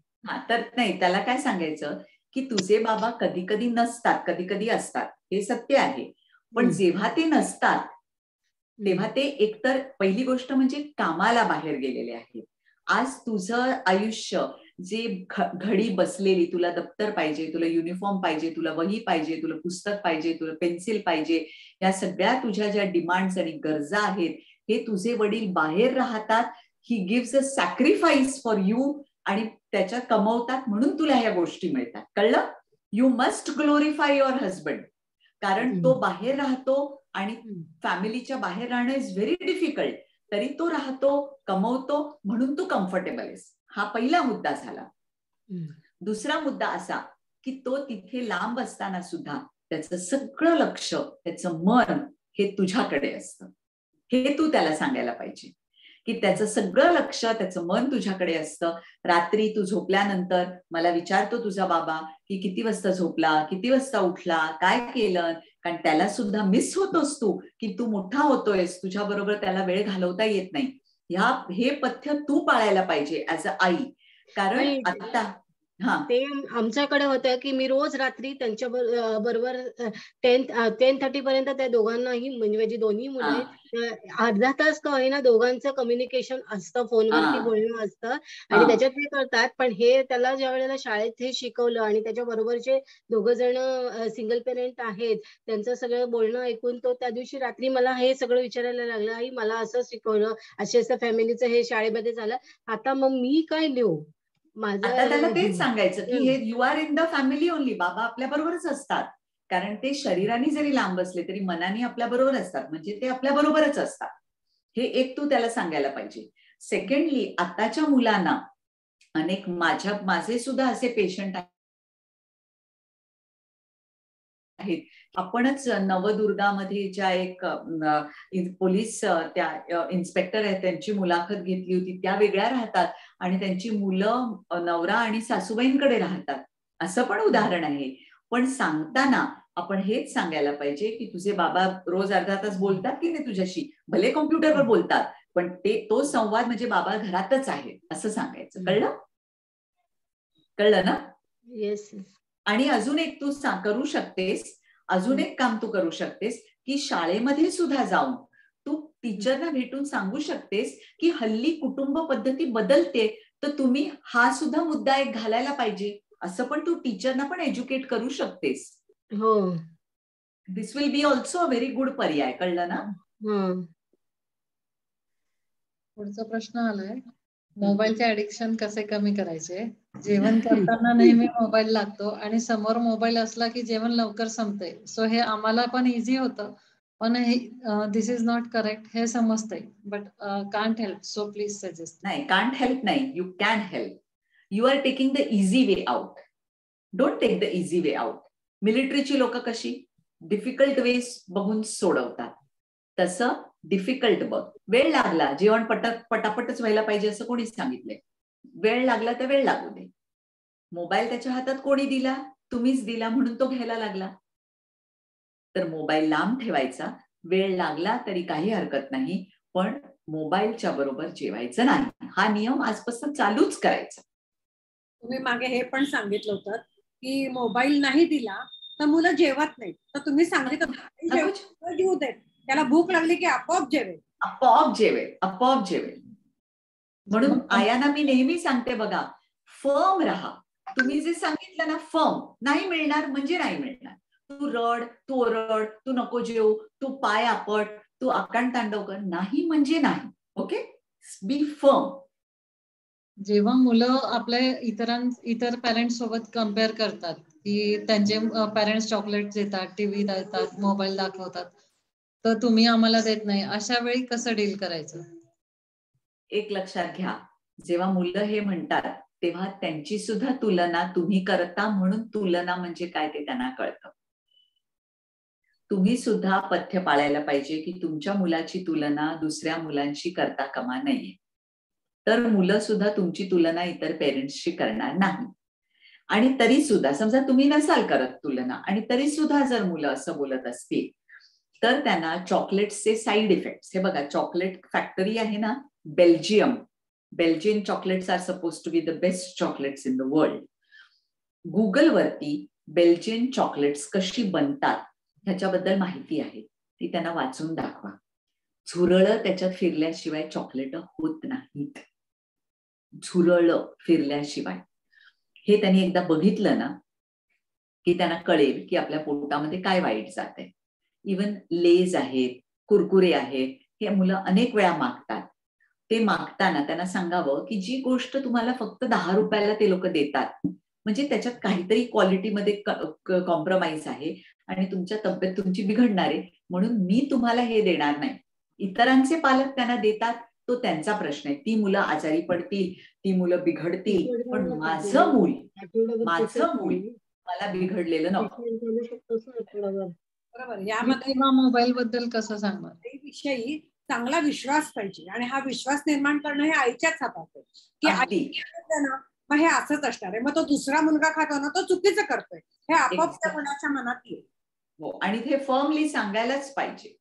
तर नाही, त्याला काय सांगायचं की तुझे बाबा कधी कधी नसतात, कधी कधी असतात, हे सत्य आहे. पण जेव्हा ते नसतात तेव्हा ते एकतर पहिली गोष्ट म्हणजे कामाला बाहेर गेलेले आहेत. आज तुझं आयुष्य जे घडी बसलेली, तुला दप्तर पाहिजे, तुला युनिफॉर्म पाहिजे, तुला वही पाहिजे, तुला पुस्तक पाहिजे, तुला पेन्सिल पाहिजे, या सगळ्या तुझ्या ज्या डिमांड्स आणि गरजा आहेत, हे तुझे वडील बाहेर राहतात. He gives a sacrifice for you आणि त्याच्यात कमवतात म्हणून तुला ह्या गोष्टी मिळतात. कळलं? You must glorify your husband, कारण तो बाहेर राहतो आणि फॅमिलीच्या बाहेर राहणं इज व्हेरी डिफिकल्ट, तरी तो राहतो, कमवतो, म्हणून तू कम्फर्टेबल आहेस. हा पहिला मुद्दा झाला. दुसरा मुद्दा असा की तो तिथे लांब असताना सुद्धा त्याचं सगळं लक्ष, त्याचं मन हे तुझ्याकडे असतं. हे तू त्याला सांगायला पाहिजे की त्याचं सगळं लक्ष, त्याचं मन तुझ्याकडे असतं. रात्री तू झोपल्यानंतर मला विचारतो तुझा बाबा की किती वाजता झोपला, किती वाजता उठला, काय केलं, कारण त्याला सुद्धा मिस होतोस तू, की तू मोठा होतोयस, तुझ्या बरोबर त्याला वेळ घालवता येत नाही. हे पथ्य तू पाळायला पाहिजे ऍज अ आई. कारण आता ते आमच्याकडे होतं की मी रोज रात्री त्यांच्या बरोबर 10:30 पर्यंत त्या दोघांनाही, म्हणजे जी दोन्ही मुलं आहेत, अर्धा तास का होईना दोघांचं कम्युनिकेशन असतं, फोनवरती बोलणं असतं आणि त्याच्यात ते करतात. पण हे त्याला ज्या वेळेला शाळेत हे शिकवलं आणि त्याच्या बरोबरचे दोघं जण सिंगल पेरेंट आहेत, त्यांचं सगळं बोलणं ऐकून तो त्या दिवशी रात्री मला हे सगळं विचारायला लागला, आई मला असं शिकवलं, असं फॅमिलीचं हे शाळेमध्ये झालं, आता मग मी काय लिहू. आता त्याला तेच सांगायचं की हे you are in the family only. बाबा आपल्या बरोबरच असतात, कारण ते शरीराने जरी लांब असले तरी मनाने आपल्या बरोबर असतात, म्हणजे ते आपल्या बरोबरच असतात. हे एक तू त्याला सांगायला पाहिजे. सेकंडली, आताच्या मुलांना माझे सुद्धा असे पेशंट आहेत. आपणच नवदुर्गामध्ये ज्या एक पोलीस त्या इन्स्पेक्टर आहेत त्यांची मुलाखत घेतली होती. त्या वेगळ्या राहतात आणि त्यांची मुलं नवरा आणि सासूबाईंकडे राहतात, असं पण उदाहरण आहे. पण सांगताना आपण हेच सांगायला पाहिजे की तुझे बाबा रोज अर्धा तास बोलतात की नाही तुझ्याशी, भले कॉम्प्युटरवर बोलतात पण तो संवाद म्हणजे बाबा घरातच आहे असं सांगायचं. कळलं ना? येस. आणि अजून एक तू करू शकतेस, अजून एक काम तू करू शकतेस की शाळेमध्ये सुद्धा जाऊन तू टीचरना भेटून सांगू शकतेस की हल्ली कुटुंब पद्धती बदलते, तर तुम्ही हा सुद्धा मुद्दा एक घालायला पाहिजे, असं पण तू टीचरना पण एज्युकेट करू शकतेस. हो, this will be also a very good पर्याय. कळलं ना? पुढचा प्रश्न आलाय, मोबाईलचे ऍडिक्शन कसे कमी करायचे. जेवण करताना नेहमी मोबाईल लागतो आणि समोर मोबाईल असला की जेवण लवकर संपते. सो हे आम्हाला पण इझी होतं, पण दिस इज नॉट करेक्ट हे समजतंय, but can't help. So please suggest. नाही, कांट हेल्प नाही, you can help. You are taking the easy way out. Don't take the easy way out. मिलिटरीची लोक कशी डिफिकल्ट वेज बघून सोडवतात, तसं डिफिकल्ट बघ. वेळ लागला, जेवण पटापटच व्हायला पाहिजे असं कोणीच सांगितलंय. वेळ लागला तर वेळ लागू दे. मोबाईल त्याच्या हातात कोणी दिला? तुम्हीच दिला, म्हणून तो घ्यायला लागला. तर मोबाईल लांब ठेवायचा. वेळ लागला तरी काही हरकत नाही, पण मोबाईलच्या बरोबर जेवायचं नाही. हा नियम आजपासून चालूच करायचा. तुम्ही मागे हे पण सांगितलं होतं की मोबाईल नाही दिला तर मुलं जेवत नाहीत, तर तुम्ही सांगितलं जेवू देत, त्याला भूक लागली की आपोआप जेवेल. आपोआप जेवेल. म्हणून आयांना मी नेहमी सांगते बघा, फर्म राहा. तुम्ही जे सांगितलं ना, फर्म. नाही मिळणार म्हणजे नाही मिळणार. तू रड, तू ओरड, तू नको जेवू, तू पाय आपट, तू आकांड तांडव कर, नाही म्हणजे नाही. ओके, बी फर्म. जेव्हा मुलं आपल्या इतर पॅरेंट्स सोबत कम्पेअर करतात की त्यांचे पॅरेंट्स चॉकलेट देतात, टीव्ही देतात, मोबाईल दाखवतात, तर तुम्ही आम्हाला देत नाही, अशा वेळी कसं डील करायचं? एक लक्षात घ्या, जेव्हा मुलं हे म्हणतात तेव्हा त्यांची सुद्धा तुलना तुम्ही करता, म्हणून तुलना म्हणजे काय ते त्यांना कळतं. तुम्ही सुद्धा पथ्य पाळायला पाहिजे की तुमच्या मुलाची तुलना दुसऱ्या मुलांशी करता कामा नये. तर मुलं सुद्धा तुमची तुलना इतर पेरेंट्सशी करणार नाही. आणि तरी सुद्धा समजा तुम्ही नसाल करत तुलना, आणि तरी सुद्धा जर मुलं असं बोलत असतील तर त्यांना चॉकलेट्सचे साईड इफेक्ट्स, हे बघा, चॉकलेट फॅक्टरी आहे ना Belgian chocolates are suppose to be the best chocolates in the world. गुगलवरती बेल्जियन चॉकलेट्स कशी बनतात ह्याच्याबद्दल माहिती आहे, ती त्यांना वाचून दाखवा. झुरळं त्याच्यात फिरल्याशिवाय चॉकलेट होत नाहीत. झुरळं फिरल्याशिवाय. हे त्यांनी एकदा बघितलं ना की त्यांना कळेल की आपल्या पोटामध्ये काय वाईट जात आहे. इवन लेज आहेत, कुरकुरे आहेत, हे मुलं अनेक वेळा मागतात. ते मागताना त्यांना सांगावं की जी गोष्ट तुम्हाला फक्त 10 रुपयाला ते लोक देतात, म्हणजे त्याच्यात काहीतरी क्वालिटीमध्ये कॉम्प्रोमाइज आहे आणि तुमच्या तब्येत तुमची बिघडणार आहे, म्हणून मी तुम्हाला हे देणार नाही. इतरांचे पालक त्यांना देतात, तो त्यांचा प्रश्न आहे. ती मुलं आजारी पडतील, ती मुलं बिघडतील, पण माझं मूल मला बिघडलेलं नको. बरोबर. यामध्ये मोबाईल बद्दल कसं सांगणार? विषयी चांगला विश्वास पाहिजे, आणि हा विश्वास निर्माण करणं हे आईच्याच हातात आहे की आई ना मग हे असंच असणार आहे, मग तो दुसरा मुलगा खातो ना तो चुकीचं करतोय, हे आपोआप त्या मुलाच्या मनात येईल. हो, आणि ते फर्मली सांगायलाच पाहिजे.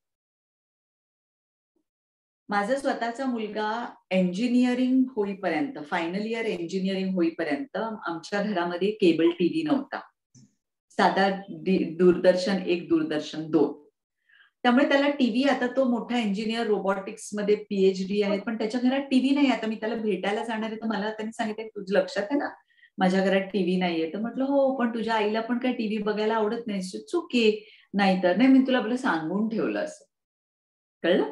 माझा स्वतःचा मुलगा इंजिनिअरिंग होईपर्यंत, फायनल इयर इंजिनिअरिंग होईपर्यंत आमच्या घरामध्ये केबल टीव्ही नव्हता. साधा दूरदर्शन 1, दूरदर्शन 2. त्यामुळे त्याला टीव्ही, आता तो मोठा इंजिनियर, रोबोटिक्स मध्ये PhD आहे, पण त्याच्या घरात टीव्ही नाही. आता मी त्याला भेटायला जाणार आहे तर मला त्यांनी सांगितलं, तुझं लक्षात आहे ना माझ्या घरात टीव्ही नाहीये. तर म्हटलं हो, पण तुझ्या आईला पण काय टीव्ही बघायला आवडत नाही. चुके नाही तर नाही, मी तुला आपलं सांगून ठेवलं असं. कळलं?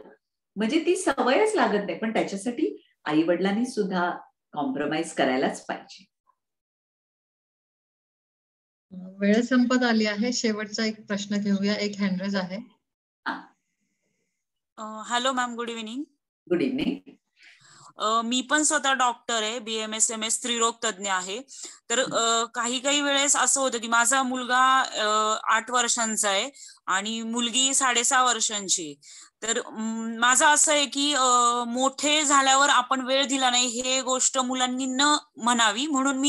म्हणजे ती सवयच लागत नाही, पण त्याच्यासाठी आई वडिलांनी सुद्धा कॉम्प्रोमाइज करायलाच पाहिजे. वेळ संपत आली आहे. शेवटचा एक प्रश्न घेऊया. एक हँडरेज आहे. Hello ma'am, good evening. Good evening. मी पण स्वतः डॉक्टर आहे, BMS MS स्त्रीरोग तज्ञ आहे. तर काही वेळेस असं होतं की माझा मुलगा 8 वर्षांचा आहे आणि मुलगी 6.5 वर्षांची. तर माझं असं आहे की मोठे झाल्यावर आपण वेळ दिला नाही हे गोष्ट मुलांनी न म्हणावी, म्हणून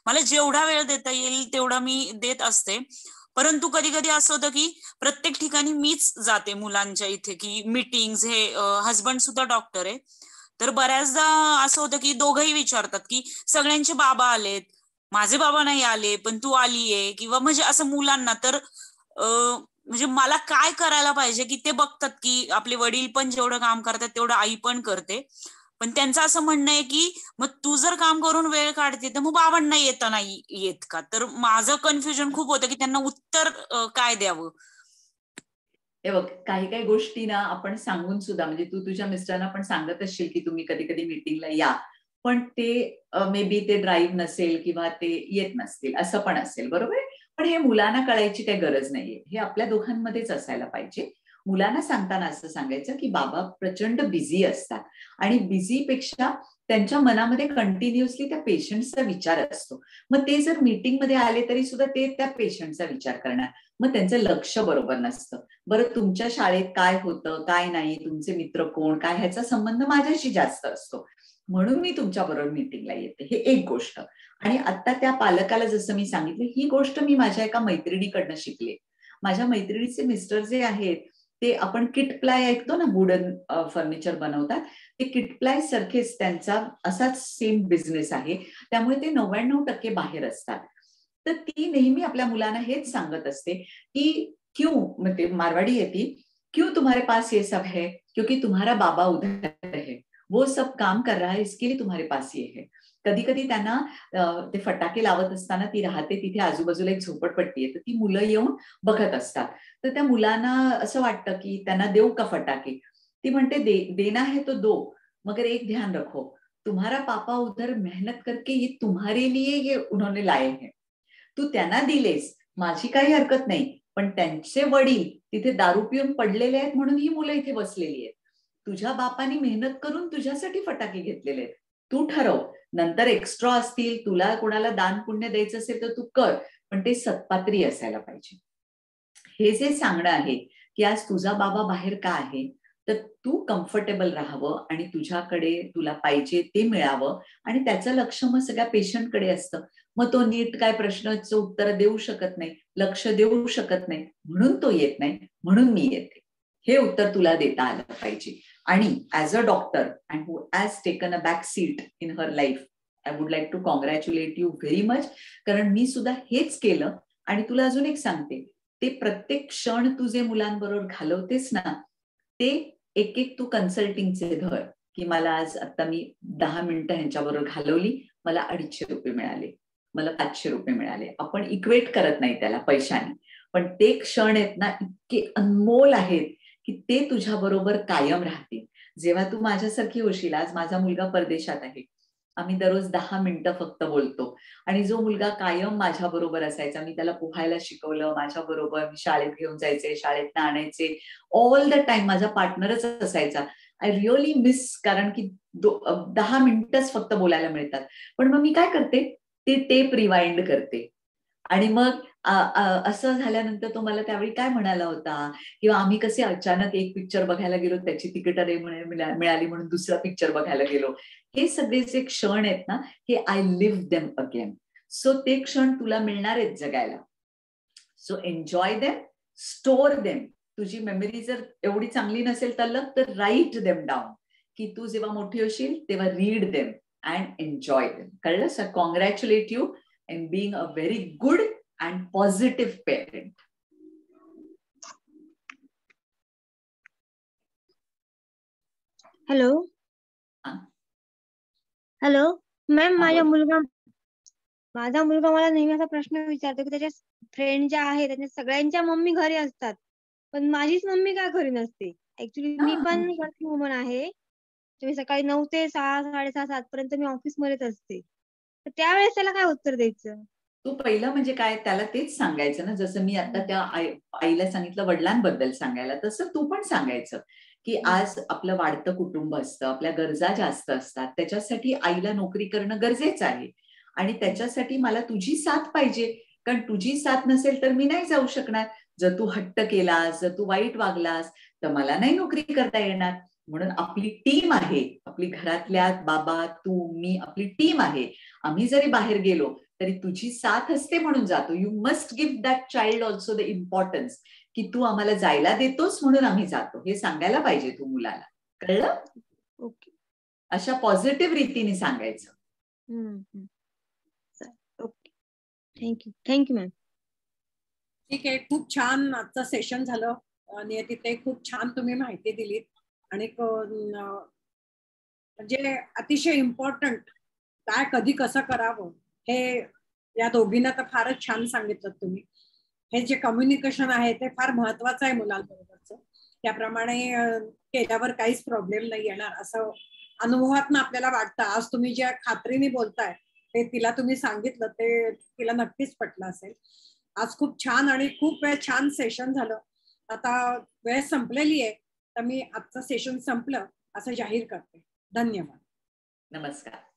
मला जेवढा वेळ देता येईल तेवढा मी देत असते. परंतु कधी कधी असं होतं की प्रत्येक ठिकाणी मीच जाते मुलांच्या इथे, की मीटिंग्स, हे हस्बंड सुद्धा डॉक्टर आहे. तर बऱ्याचदा असं होतं की दोघंही विचारतात की सगळ्यांचे बाबा आलेत, माझे बाबा नाही आले पण तू आलीये, किंवा म्हणजे असं मुलांना. तर म्हणजे मला काय करायला पाहिजे की ते बघतात की आपले वडील पण जेवढं काम करतात तेवढं आई पण करते, पण त्यांचं असं म्हणणं आहे की मग तू जर काम करून वेळ काढते तर मग बाबांना येता नाही येत का? तर माझं कन्फ्युजन खूप होतं की त्यांना उत्तर काय द्यावं. हे बघ, काही गोष्टी ना आपण सांगून सुद्धा, म्हणजे तू तुझ्या मिस्टरांना पण सांगत असशील की तुम्ही कधी कधी मीटिंगला या, पण ते मे बी ते ड्राईव्ह नसेल किंवा ते येत नसतील, असं पण असेल, बरोबर. पण हे मुलांना कळायची काही गरज नाहीये. हे आपल्या दोघांमध्येच असायला पाहिजे. मुलांना सांगताना असं सांगायचं की बाबा प्रचंड बिझी असतात आणि बिझीपेक्षा त्यांच्या मनामध्ये कंटिन्युअसली त्या पेशंटचा विचार असतो. मग ते जर मीटिंगमध्ये आले तरी सुद्धा ते त्या पेशंटचा विचार करणार, मग त्यांचं लक्ष बरोबर नसतं. बरं, तुमच्या शाळेत काय होतं काय नाही, तुमचे मित्र कोण काय, ह्याचा संबंध माझ्याशी जास्त असतो, म्हणून मी तुमच्या बरोबर मीटिंगला येते. हे एक गोष्ट. आणि आता त्या पालकाला जसं मी सांगितलं, ही गोष्ट मी माझ्या एका मैत्रिणीकडनं शिकले. माझ्या मैत्रिणीचे मिस्टर जे आहेत ते, आपण किट प्लाय ऐकतो ना, वुडन फर्निचर बनवतात, ते किट प्लाय सारखेच त्यांचा असाच सेम बिझनेस आहे. त्यामुळे ते 99% बाहेर असतात. तर ती नेहमी आपल्या मुलांना हेच सांगत असते की क्यों, म्हणजे मारवाडी येते, क्यों तुम्हारे पास ये सब है, क्योंकि तुम्हारा बाबा उधर है, वो सब काम कर रहा है, इसके लिए तुम्हारे पास ये है. कधी कधी त्यांना ते फटाके लावत असताना ती राहते तिथे, आजूबाजूला एक झोपडपट्टी आहे, तर ती मुलं येऊन बघत असतात. तर त्या मुलांना असं वाटतं की त्यांना देऊ का फटाके. ती म्हणते देना है तो दो, मगर एक ध्यान रखो, तुम्हारा पापा उधर मेहनत करके ये तुम्हारे लिए ये उन्होंने लाए हैं. तू त्यांना दिलेस, माझी काही हरकत नाही, पण त्यांचे वडील तिथे दारू पिऊन पडलेले आहेत म्हणून ही मुलं इथे बसलेली आहेत. तुझ्या बापानी मेहनत करून तुझ्यासाठी फटाके घेतलेले आहेत. तू ठरव, नंतर एक्स्ट्रा असतील, तुला कोणाला दान पुण्य द्यायचं असेल तर तू कर, पण ते सत्पात्री असायला पाहिजे. हे जे सांगणं आहे की आज तुझा बाबा बाहेर का आहे, तर तू कम्फर्टेबल राहावं आणि तुझ्याकडे तुला पाहिजे ते मिळावं, आणि त्याचं लक्ष मग सगळ्या पेशंटकडे असतं. मग तो नीट काय प्रश्नाचं उत्तर देऊ शकत नाही, लक्ष देऊ शकत नाही, म्हणून तो येत नाही, म्हणून मी येते, हे उत्तर तुला देता आलं पाहिजे. आणि as a doctor and who has taken a back seat in her life, I would like to congratulate you very much, कारण मी सुद्धा हेच केलं. आणि तुला अजून एक सांगते, ते प्रत्येक क्षण तू जे मुलांबरोबर घालवतेस ना, ते एक तू कन्सल्टिंगचे धर, की मला आज आता मी 10 मिनिटं ह्यांच्याबरोबर घालवली, मला 250 रुपये मिळाले, मला 500 रुपये मिळाले. आपण इक्वेट करत नाही त्याला पैशाने, पण ते क्षण आहेत ना, इतके अनमोल आहेत की ते तुझ्या बरोबर कायम राहतील. जेव्हा तू माझ्यासारखी होशील, आज माझा मुलगा परदेशात आहे, आम्ही दररोज 10 मिनिटं फक्त बोलतो, आणि जो मुलगा कायम माझ्या बरोबर असायचा, मी त्याला पोहायला शिकवलं, माझ्या बरोबर मी शाळेत घेऊन जायचे, शाळेत आणायचे, ऑल द टाइम माझा पार्टनरच असायचा. आय रिअली मिस, कारण की 10 मिनिटच फक्त बोलायला मिळतात. पण मग मी काय करते, ते टेप रिवाइंड करते, आणि मग असं झाल्यानंतर तो मला त्यावेळी काय म्हणाला होता, किंवा आम्ही कसे अचानक एक पिक्चर बघायला गेलो, त्याची तिकीट मिळाली म्हणून दुसरा पिक्चर बघायला गेलो. हे सगळे जे क्षण आहेत ना, हे I live them again. So ते क्षण तुला मिळणार आहेत जगायला. So enjoy them, store them. तुझी मेमरी जर एवढी चांगली नसेल तर राईट देम डाऊन, की तू जेव्हा मोठी होशील तेव्हा read them and enjoy them. कळलं? Sir, congratulate you in being a very good and positive parent. Hello hello ma'am, माझा मुलगा मला नेहमी असा प्रश्न विचारतो की त्याच्या फ्रेंड ज्या आहेत त्याच्या सगळ्यांच्या मम्मी घरी असतात, पण माझीच मम्मी का घरी नसते. ऍक्च्युली मी पण वर्किंग वुमन आहे. मी सकाळी 9 ते 6, 6:30, 7 पर्यंत मी ऑफिस मध्येच असते. तर त्यावेळेस त्याला काय उत्तर द्यायचं? तू पहिलं म्हणजे काय, त्याला तेच सांगायचं ना, जसं मी आता त्या आईला सांगितलं वडिलांबद्दल सांगायला, तसं तू पण सांगायचं की आज आपलं वाढतं कुटुंब असतं, आपल्या गरजा जास्त असतात, त्याच्यासाठी आईला नोकरी करणं गरजेचं आहे आणि त्याच्यासाठी मला तुझी साथ पाहिजे, कारण तुझी साथ नसेल तर मी नाही जाऊ शकणार. जर तू हट्ट केलास, जर तू वाईट वागलास तर मला नाही नोकरी करता येणार. म्हणून आपली टीम आहे, आपली घरातल्या बाबा, तू, मी, आपली टीम आहे. आम्ही जरी बाहेर गेलो तरी तुझी साथ असते म्हणून जातो. You must give that child also the importance, की तू आम्हाला जायला देतोस म्हणून आम्ही जातो, हे सांगायला पाहिजे तू मुलाला. कळलं? ओके. अशा पॉझिटिव्ह रीतीने सांगायचं. Okay, thank you ma'am. ठीक आहे, खूप छान आजचं सेशन झालं. नियती, ते खूप छान तुम्ही माहिती दिलीत आणि म्हणजे अतिशय इम्पॉर्टंट काय कधी कसं करावं हे या दोघींना तर फारच छान सांगितलं तुम्ही. हे जे कम्युनिकेशन आहे ते फार महत्वाचं आहे मुलांबरोबरचं. त्याप्रमाणे केल्यावर काहीच प्रॉब्लेम नाही येणार असं अनुभवातनं आपल्याला वाटतं. आज तुम्ही ज्या खात्रीने बोलताय ते तिला तुम्ही सांगितलं ते तिला नक्कीच पटलं असेल. आज खूप छान आणि खूप वेळ छान सेशन झालं. आता वेळ संपलेली आहे तर मी आजचं सेशन संपलं असं जाहीर करते. धन्यवाद. नमस्कार.